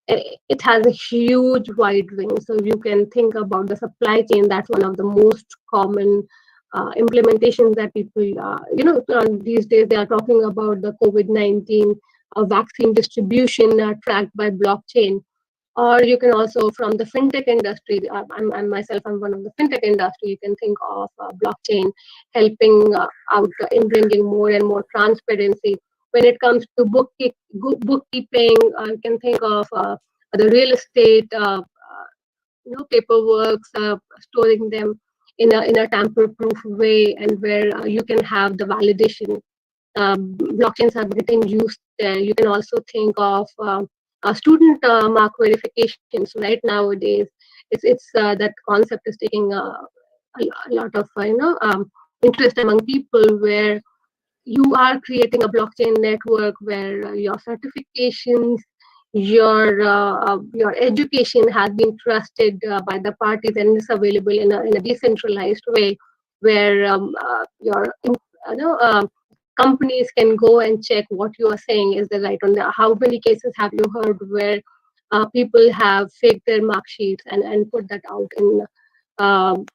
it has a huge wide range. So you can think about the supply chain. That's one of the most common implementations that people, these days they are talking about the COVID-19 vaccine distribution tracked by blockchain. Or you can also, from the fintech industry, I'm myself, I'm one of the fintech industry, you can think of blockchain helping out in bringing more and more transparency. When it comes to bookkeeping, you can think of the real estate, paperwork, storing them in a tamper-proof way, and where you can have the validation. Blockchains are getting used there. You can also think of student mark verifications. Right nowadays, it's that concept is taking a lot of interest among people, where you are creating a blockchain network where your certifications, your education has been trusted by the parties, and is available in a decentralized way, where your companies can go and check what you are saying is the right one. How many cases have you heard where people have faked their mark sheets and put that out in, and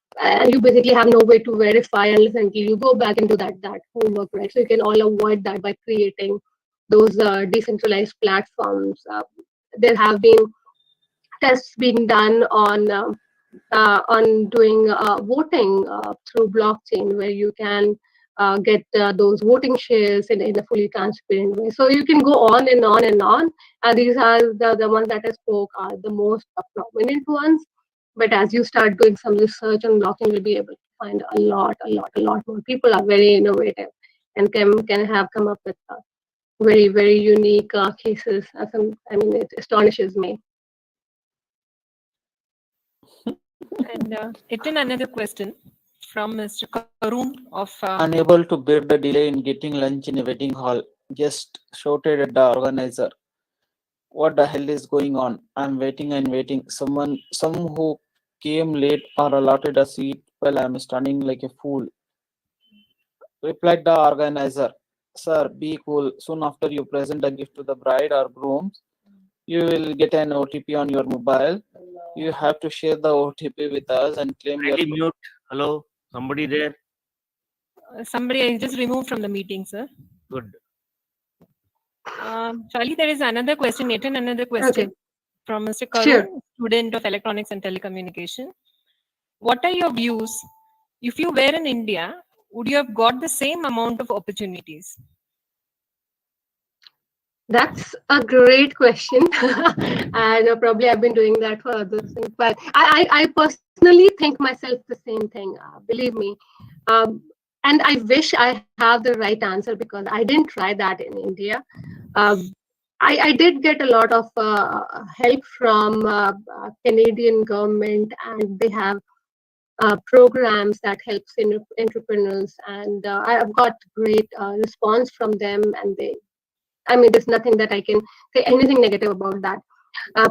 you basically have no way to verify unless until you go back into that homework, right? So you can all avoid that by creating those decentralized platforms. There have been tests being done on doing voting through blockchain, where you can get those voting shares in a fully transparent way. So you can go on and on and on. These are the ones that I spoke are the most prominent ones. But as you start doing some research on blockchain, you'll be able to find a lot more. People are very innovative and can have come up with very, very unique cases. I mean, it astonishes me. And written another question from Mr. Karun of Unable to bear the delay in getting lunch in a wedding hall, just shouted at the organizer. What the hell is going on? I'm waiting and waiting. Some who came late are allotted a seat while I'm standing like a fool. Replied the organizer. Sir, be cool. Soon after you present a gift to the bride or groom, you will get an OTP on your mobile. You have to share the OTP with us and claim your. Kindly mute. Hello, somebody there? somebody I just removed from the meeting, sir. Good. Shaily, there is another question, yet another question from Mr. Karun, Sure. student of Electronics and Telecommunication. What are your views? If you were in India, would you have got the same amount of opportunities? That's a great question, and probably I've been doing that for others. But I personally think myself the same thing. Believe me, and I wish I have the right answer because I didn't try that in India. Um, I did get a lot of help from Canadian government, and they have programs that helps in entrepreneurs, and I've got great response from them, and they. I mean, there's nothing that I can say anything negative about that. Uh,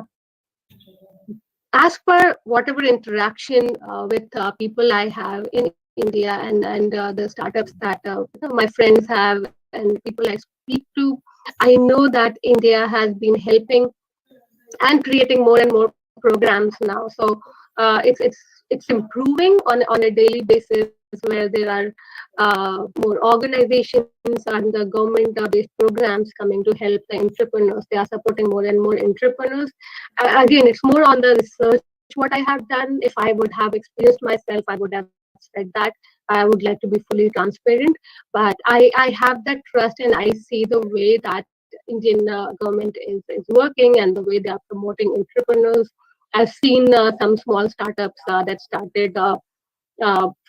as per whatever interaction with people I have in India and the startups that my friends have and people I speak to, I know that India has been helping and creating more and more programs now. So it's improving on a daily basis where there are more organizations and the government-based programs coming to help the entrepreneurs. They are supporting more and more entrepreneurs. Again, it's more on the research what I have done. If I would have experienced myself, I would have said that. I would like to be fully transparent, but I have that trust and I see the way that Indian government is working and the way they are promoting entrepreneurs. I've seen some small startups that started 4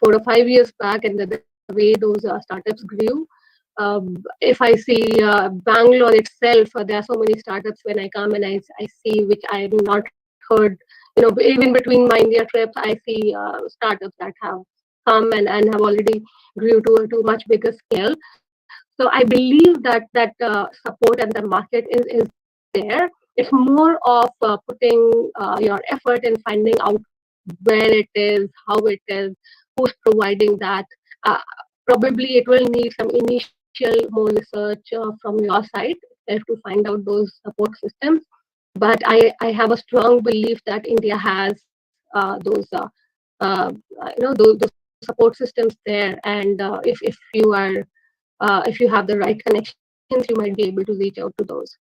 or 5 years back, and the way those startups grew. If I see Bangalore itself, there are so many startups when I come and I see which I have not heard. Even between my India trips, I see startups that have come and have already grew to a much bigger scale. So I believe that support and the market is there. It's more of putting your effort in finding out where it is, how it is, who's providing that. Uh, Probably it will need some initial more research from your side to find out those support systems. But I have a strong belief that India has uh, those support systems there, and if you have the right connections, you might be able to reach out to those.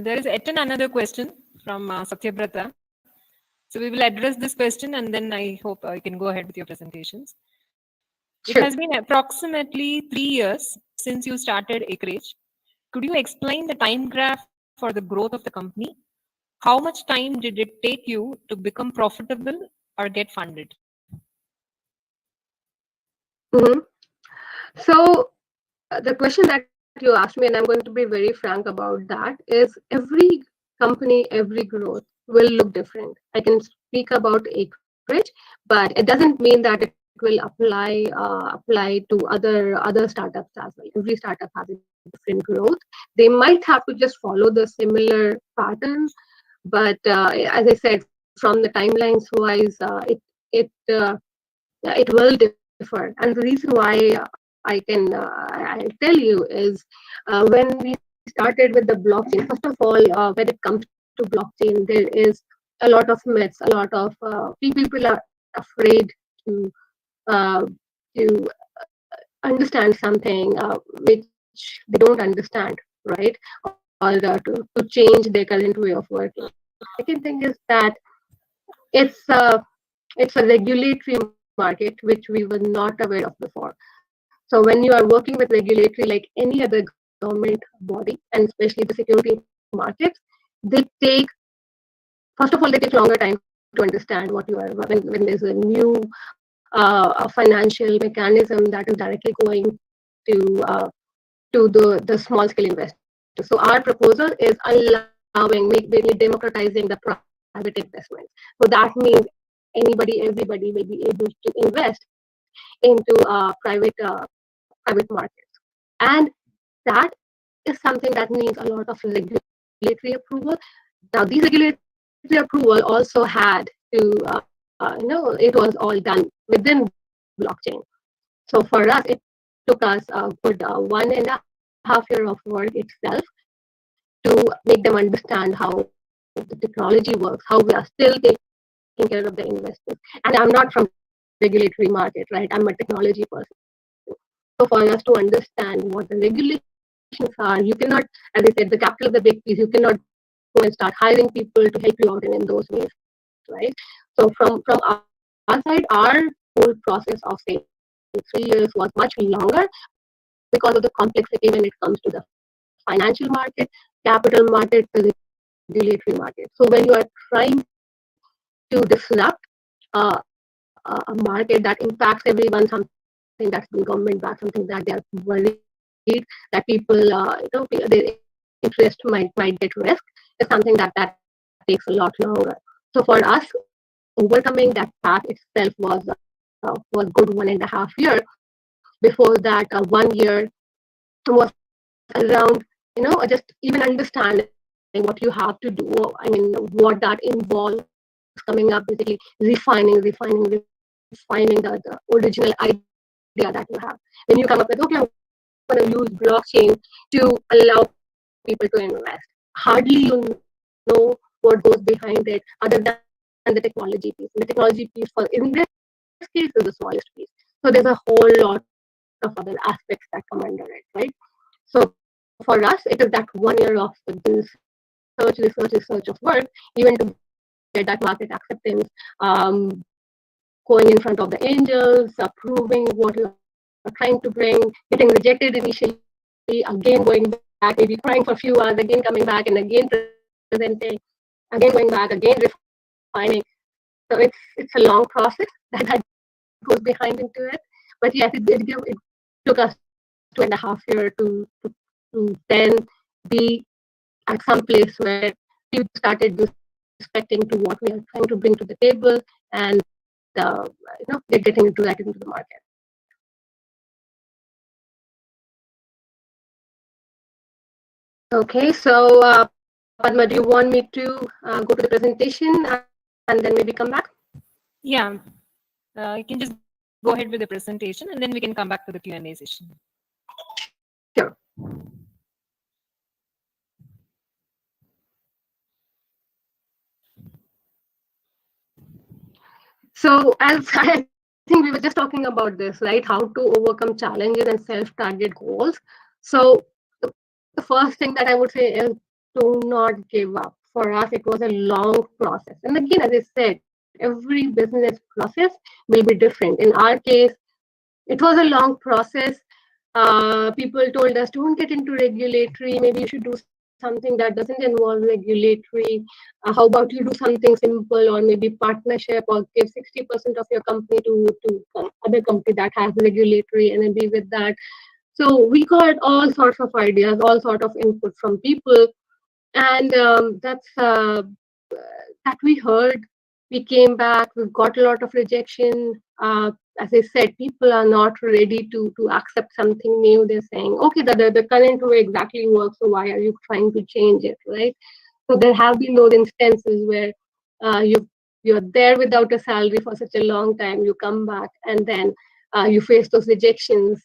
There is yet another question from Satyabrata. So we will address this question and then I hope you can go ahead with your presentations. Sure. It has been approximately 3 years since you started Acreage. Could you explain the time graph for the growth of the company? How much time did it take you to become profitable or get funded? Mm-hmm. So the question that you asked me, and I'm going to be very frank about that, is every company, every growth will look different. I can speak about Acreage, but it doesn't mean that it will apply to other startups as well. Every startup has a different growth. They might have to just follow the similar pattern, but as I said, from the timelines wise, it it will differ. And the reason why I'll tell you is when we started with the blockchain. First of all, when it comes to blockchain, there is a lot of myths. A lot of people are afraid to uh, to understand something which they don't understand, right? Or to change their current way of working. Second thing is that it's It's a regulatory market which we were not aware of before. So when you are working with regulatory, like any other government body, and especially the security markets, they take, first of all, they take longer time to understand what you are, when there's a new a financial mechanism that is directly going to the small scale investors. So our proposal is allowing, really democratizing the private investments. So that means anybody, everybody will be able to invest into private markets, and that is something that needs a lot of regulatory approval. Now, these regulatory approval also had to, it was all done within blockchain. So for us, it took us a good 1.5 year of work itself to make them understand how the technology works, how we are still taking care of the investors. And I'm not from regulatory market, right? I'm a technology person. So for us to understand what the regulations are, you cannot, as I said, the capital is the big piece. You cannot go and start hiring people to help you out in those ways, right? So from our side, our whole process of say 3 years was much longer because of the complexity when it comes to the financial market, capital market, the regulatory market. So when you are trying to disrupt a market that impacts everyone, something that's been government backed, something that they are worried that people, their interest might get risk, is something that takes a lot longer. So for us, overcoming that path itself was good 1.5 year. Before that, 1 year was around, just even understanding what you have to do. I mean, what that involves coming up, basically refining the original idea that you have. When you come up with, okay, I'm going to use blockchain to allow people to invest, hardly you know what goes behind it other than the technology piece. And the technology piece for in this case is the smallest piece. So there's a whole lot of other aspects that come under it, right? So for us, it is that 1 year of research of work, even to get that market acceptance, going in front of the angels, proving what you are trying to bring, getting rejected initially, again going back, maybe crying for a few hours, again coming back and again presenting, again going back, again refining. So it's a long process that goes behind into it. But yes, it took us 2.5 years to then be at some place where people started respecting to what we are trying to bring to the table, and they're getting into that into the market. Okay, so Padma, do you want me to go to the presentation and then maybe come back? Yeah, you can just go ahead with the presentation and then we can come back to the Q&A session. Sure. So as I think we were just talking about this, right? How to overcome challenges and self-target goals. So the first thing that I would say is do not give up. For us, it was a long process. And again, as I said, every business process will be different. In our case, it was a long process. People told us, don't get into regulatory. Maybe you should do something that doesn't involve regulatory. How about you do something simple, or maybe partnership, or give 60% of your company to other company that has regulatory, and then be with that. So we got all sorts of ideas, all sort of input from people, and that we heard. We came back. We got a lot of rejection. As I said, people are not ready to accept something new. They're saying, okay, the current way exactly works, so why are you trying to change it, right? So there have been those instances where you're there without a salary for such a long time. You come back and then you face those rejections.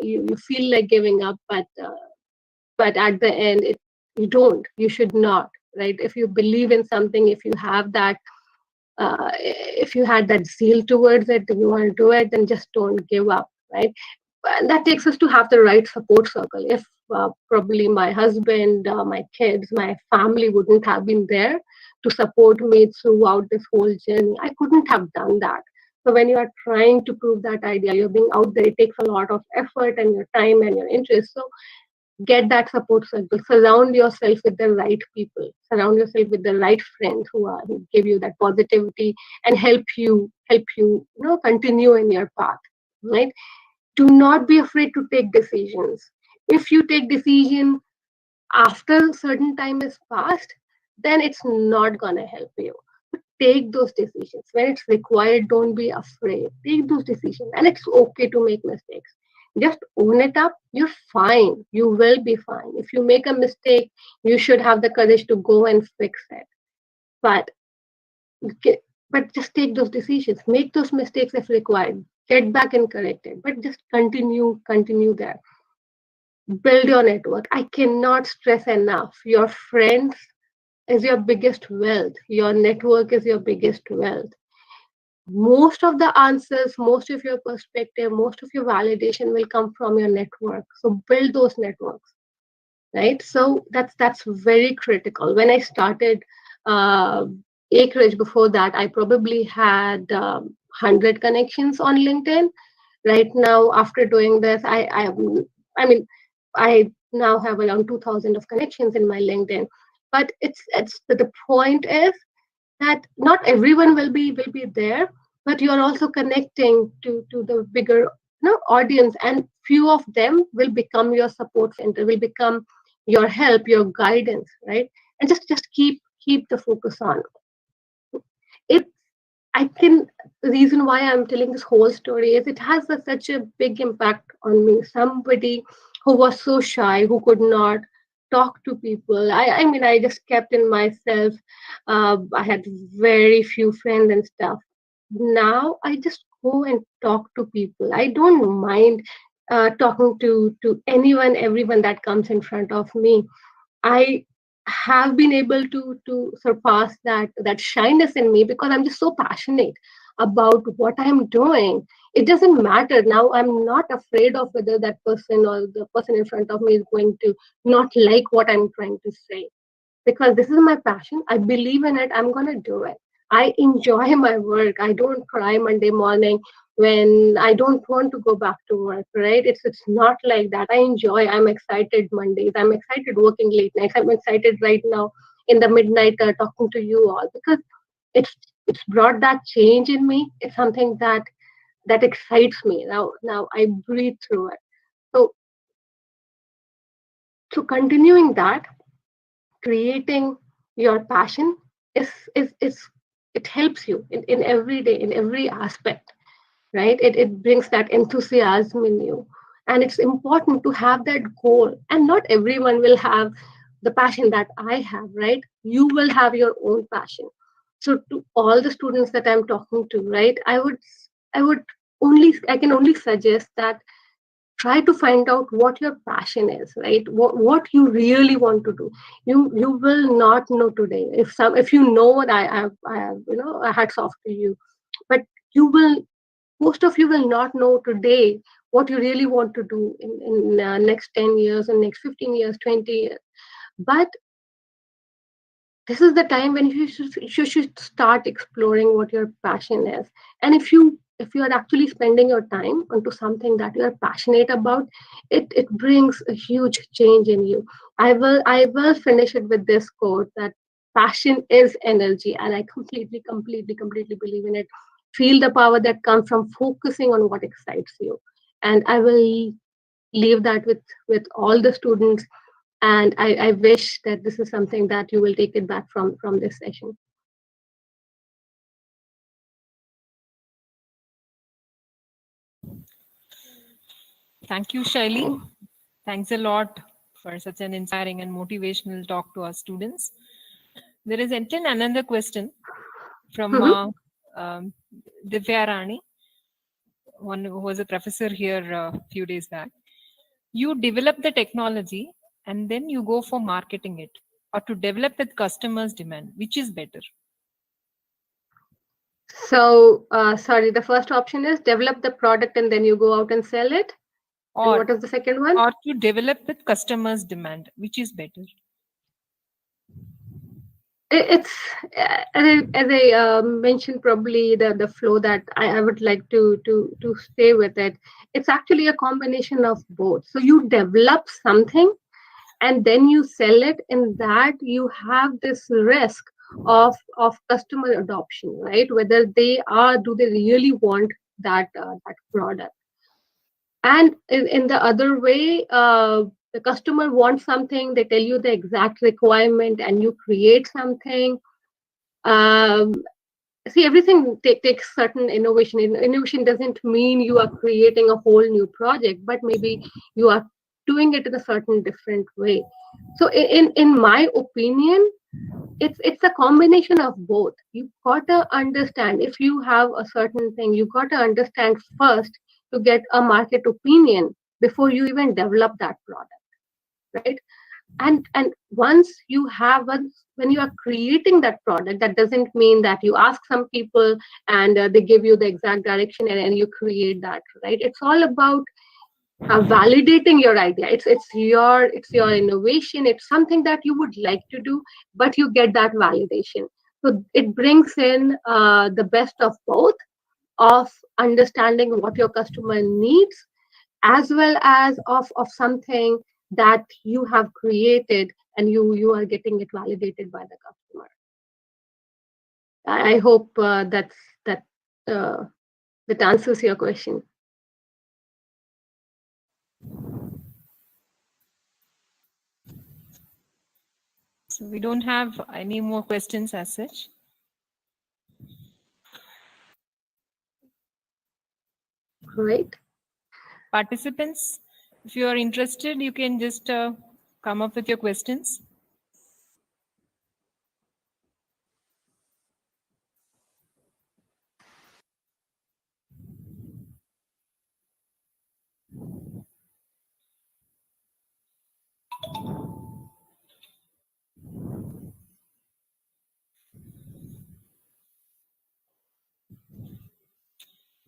You feel like giving up, but at the end, you don't. You should not, right? If you believe in something, if you have that, if you had that zeal towards it, if you want to do it, then just don't give up, right? And that takes us to have the right support circle. If probably my husband, my kids, my family wouldn't have been there to support me throughout this whole journey, I couldn't have done that. So when you are trying to prove that idea, you're being out there, it takes a lot of effort and your time and your interest. So get that support circle. Surround yourself with the right people. Surround yourself with the right friends who give you that positivity and help you continue in your path. Right? Do not be afraid to take decisions. If you take decision after certain time is passed, then it's not gonna help you. Take those decisions when it's required. Don't be afraid. Take those decisions, and it's okay to make mistakes. Just own it up. You're fine. You will be fine. If you make a mistake, you should have the courage to go and fix it. But but just take those decisions. Make those mistakes if required. Get back and correct it. But just continue there. Build your network. I cannot stress enough. Your friends is your biggest wealth. Your network is your biggest wealth. Most of the answers, most of your perspective, most of your validation will come from your network. So build those networks, right? So that's very critical. When I started Acreage, before that, I probably had 100 connections on LinkedIn. Right now, after doing this, I mean, I now have around 2,000 of connections in my LinkedIn. But it's the point is that not everyone will be there, but you are also connecting to the bigger audience, and few of them will become your support center, will become your help, your guidance, right? And just keep the focus on it. I think the reason why I'm telling this whole story is it has such a big impact on me. Somebody who was so shy, who could not talk to people. I mean, I just kept in myself. I had very few friends and stuff. Now I just go and talk to people. I don't mind talking to anyone, everyone that comes in front of me. I have been able to surpass that shyness in me because I'm just so passionate about what I'm doing. It doesn't matter now. I'm not afraid of whether that person or the person in front of me is going to not like what I'm trying to say, because this is my passion. I believe in it. I'm gonna do it. I enjoy my work. I don't cry Monday morning when I don't want to go back to work, right? It's not like that. I enjoy. I'm excited Mondays. I'm excited working late nights. I'm excited right now in the midnight talking to you all because it's it's brought that change in me. It's something that excites me. Now I breathe through it. So continuing that, creating your passion is it helps you in every day, in every aspect, right? It brings that enthusiasm in you, and it's important to have that goal. And not everyone will have the passion that I have, right? You will have your own passion. So to all the students that I'm talking to, right, I can only suggest that try to find out what your passion is, right? What you really want to do. You will not know today. If you know what I have hats off to you. But you will, most of you will not know today what you really want to do in next 10 years and next 15 years, 20 years. But this is the time when you should start exploring what your passion is. And if you are actually spending your time onto something that you are passionate about, it brings a huge change in you. I will finish it with this quote that passion is energy, and I completely believe in it. Feel the power that comes from focusing on what excites you. And I will leave that with all the students, and I wish that this is something that you will take it back from this session. Thank you, Shaily. Thanks a lot for such an inspiring and motivational talk to our students. There is again another question from Divya Rani, one who was a professor here a few days back. You develop the technology and then you go for marketing it, or to develop with customers' demand, which is better? So, sorry, the first option is develop the product and then you go out and sell it. And Or, what is the second one? or to develop with customers' demand, which is better? It's as I mentioned, probably the flow that I would like to stay with it. It's actually a combination of both. So you develop something and then you sell it, in that you have this risk of customer adoption, right? Whether do they really want that product. And in the other way, the customer wants something, they tell you the exact requirement, and you create something. um, See, everything takes certain innovation. Innovation doesn't mean you are creating a whole new project, but maybe you are doing it in a certain different way. So in my opinion, it's a combination of both. You gotta understand, if you have a certain thing, you gotta understand first to get a market opinion before you even develop that product, right? And once you have when you are creating that product, that doesn't mean that you ask some people and they give you the exact direction, and you create that, right? It's all about validating your idea. It's your innovation. It's something that you would like to do, but you get that validation. So it brings in the best of both, of understanding what your customer needs, as well as of something that you have created, and you are getting it validated by the customer. I hope uh, that answers your question. So we don't have any more questions as such. Right. Participants, if you are interested, you can just come up with your questions.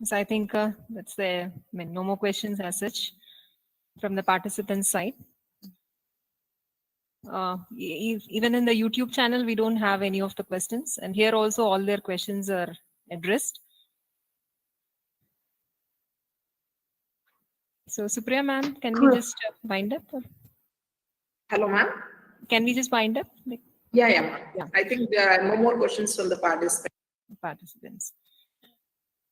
So I think that's no more questions as such from the participant side. Even in the YouTube channel, we don't have any of the questions, and here also all their questions are addressed. So Supriya ma'am, can we just wind up? Hello, ma'am. Can we just wind up? Yeah. I think there are no more questions from the participants.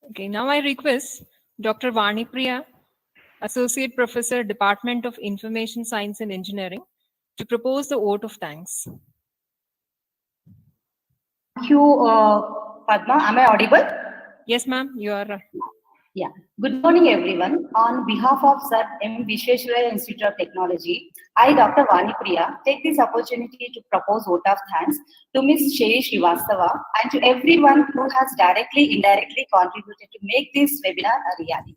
Okay, now I request Dr. Vani Priya, Associate Professor, Department of Information Science and Engineering, to propose the vote of thanks. Thank you, Padma. Am I audible? Yes, ma'am, you are. Yeah. Good morning, everyone. On behalf of Sir M. Visvesvaraya Institute of Technology, I, Dr. Vani Priya, take this opportunity to propose vote of thanks to Ms. Shaily Srivastava and to everyone who has directly, indirectly contributed to make this webinar a reality.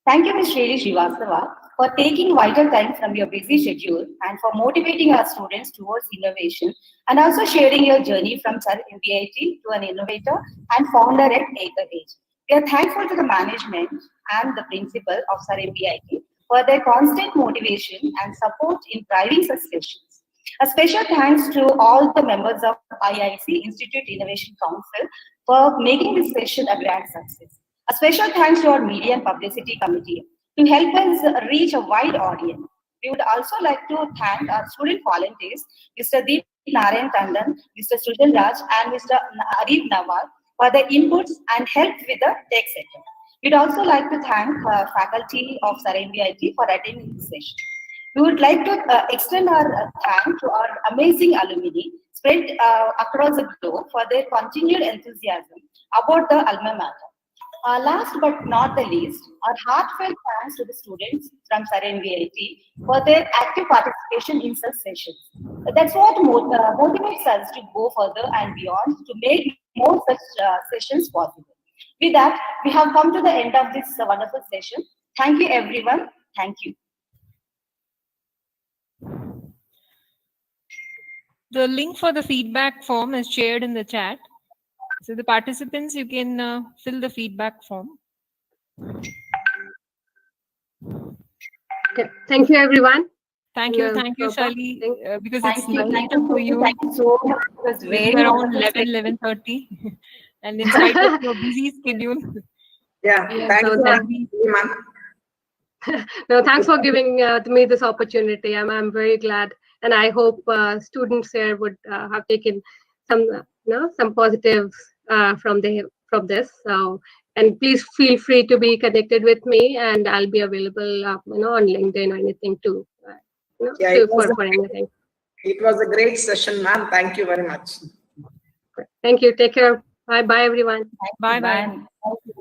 Thank you, Ms. Shaily Srivastava, for taking vital time from your busy schedule and for motivating our students towards innovation, and also sharing your journey from Sir MVIT to an innovator and founder at Acreage. We are thankful to the management and the principal of Sir MVIT for their constant motivation and support in driving such sessions. A special thanks to all the members of IIC Institute Innovation Council for making this session a grand success. A special thanks to our Media and Publicity Committee to help us reach a wide audience. We would also like to thank our student volunteers, Mr. Deep Narayan Tandon, Mr. Srujan Raj, and Mr. Arif Nawal for their inputs and help with the tech setup. We'd also like to thank faculty of Sir MVIT for attending this session. We would like to extend our thanks to our amazing alumni spread across the globe for their continued enthusiasm about the alma mater. Last but not the least, our heartfelt thanks to the students from Sir MVIT for their active participation in such sessions. That's what motivates us to go further and beyond to make more such sessions possible. With that, we have come to the end of this wonderful session. Thank you, everyone. Thank you. The link for the feedback form is shared in the chat. So the participants, you can fill the feedback form. Okay. Thank you, everyone. Thank you, Prabha, Shaily, because it's Thank you. night Thank you. for you. Thank you so much. It was very It's around wonderful. 11:30, and in spite of your busy schedule, Yeah, Yes, thank so you, thank- ma'am. No, thanks for giving me this opportunity. I'm very glad, and I hope students here would have taken some some positives from this. So, and please feel free to be connected with me, and I'll be available on LinkedIn or anything to Yeah, for anything. it was a great session, ma'am. Thank you very much. Thank you. Take care. Bye, everyone. bye. Bye.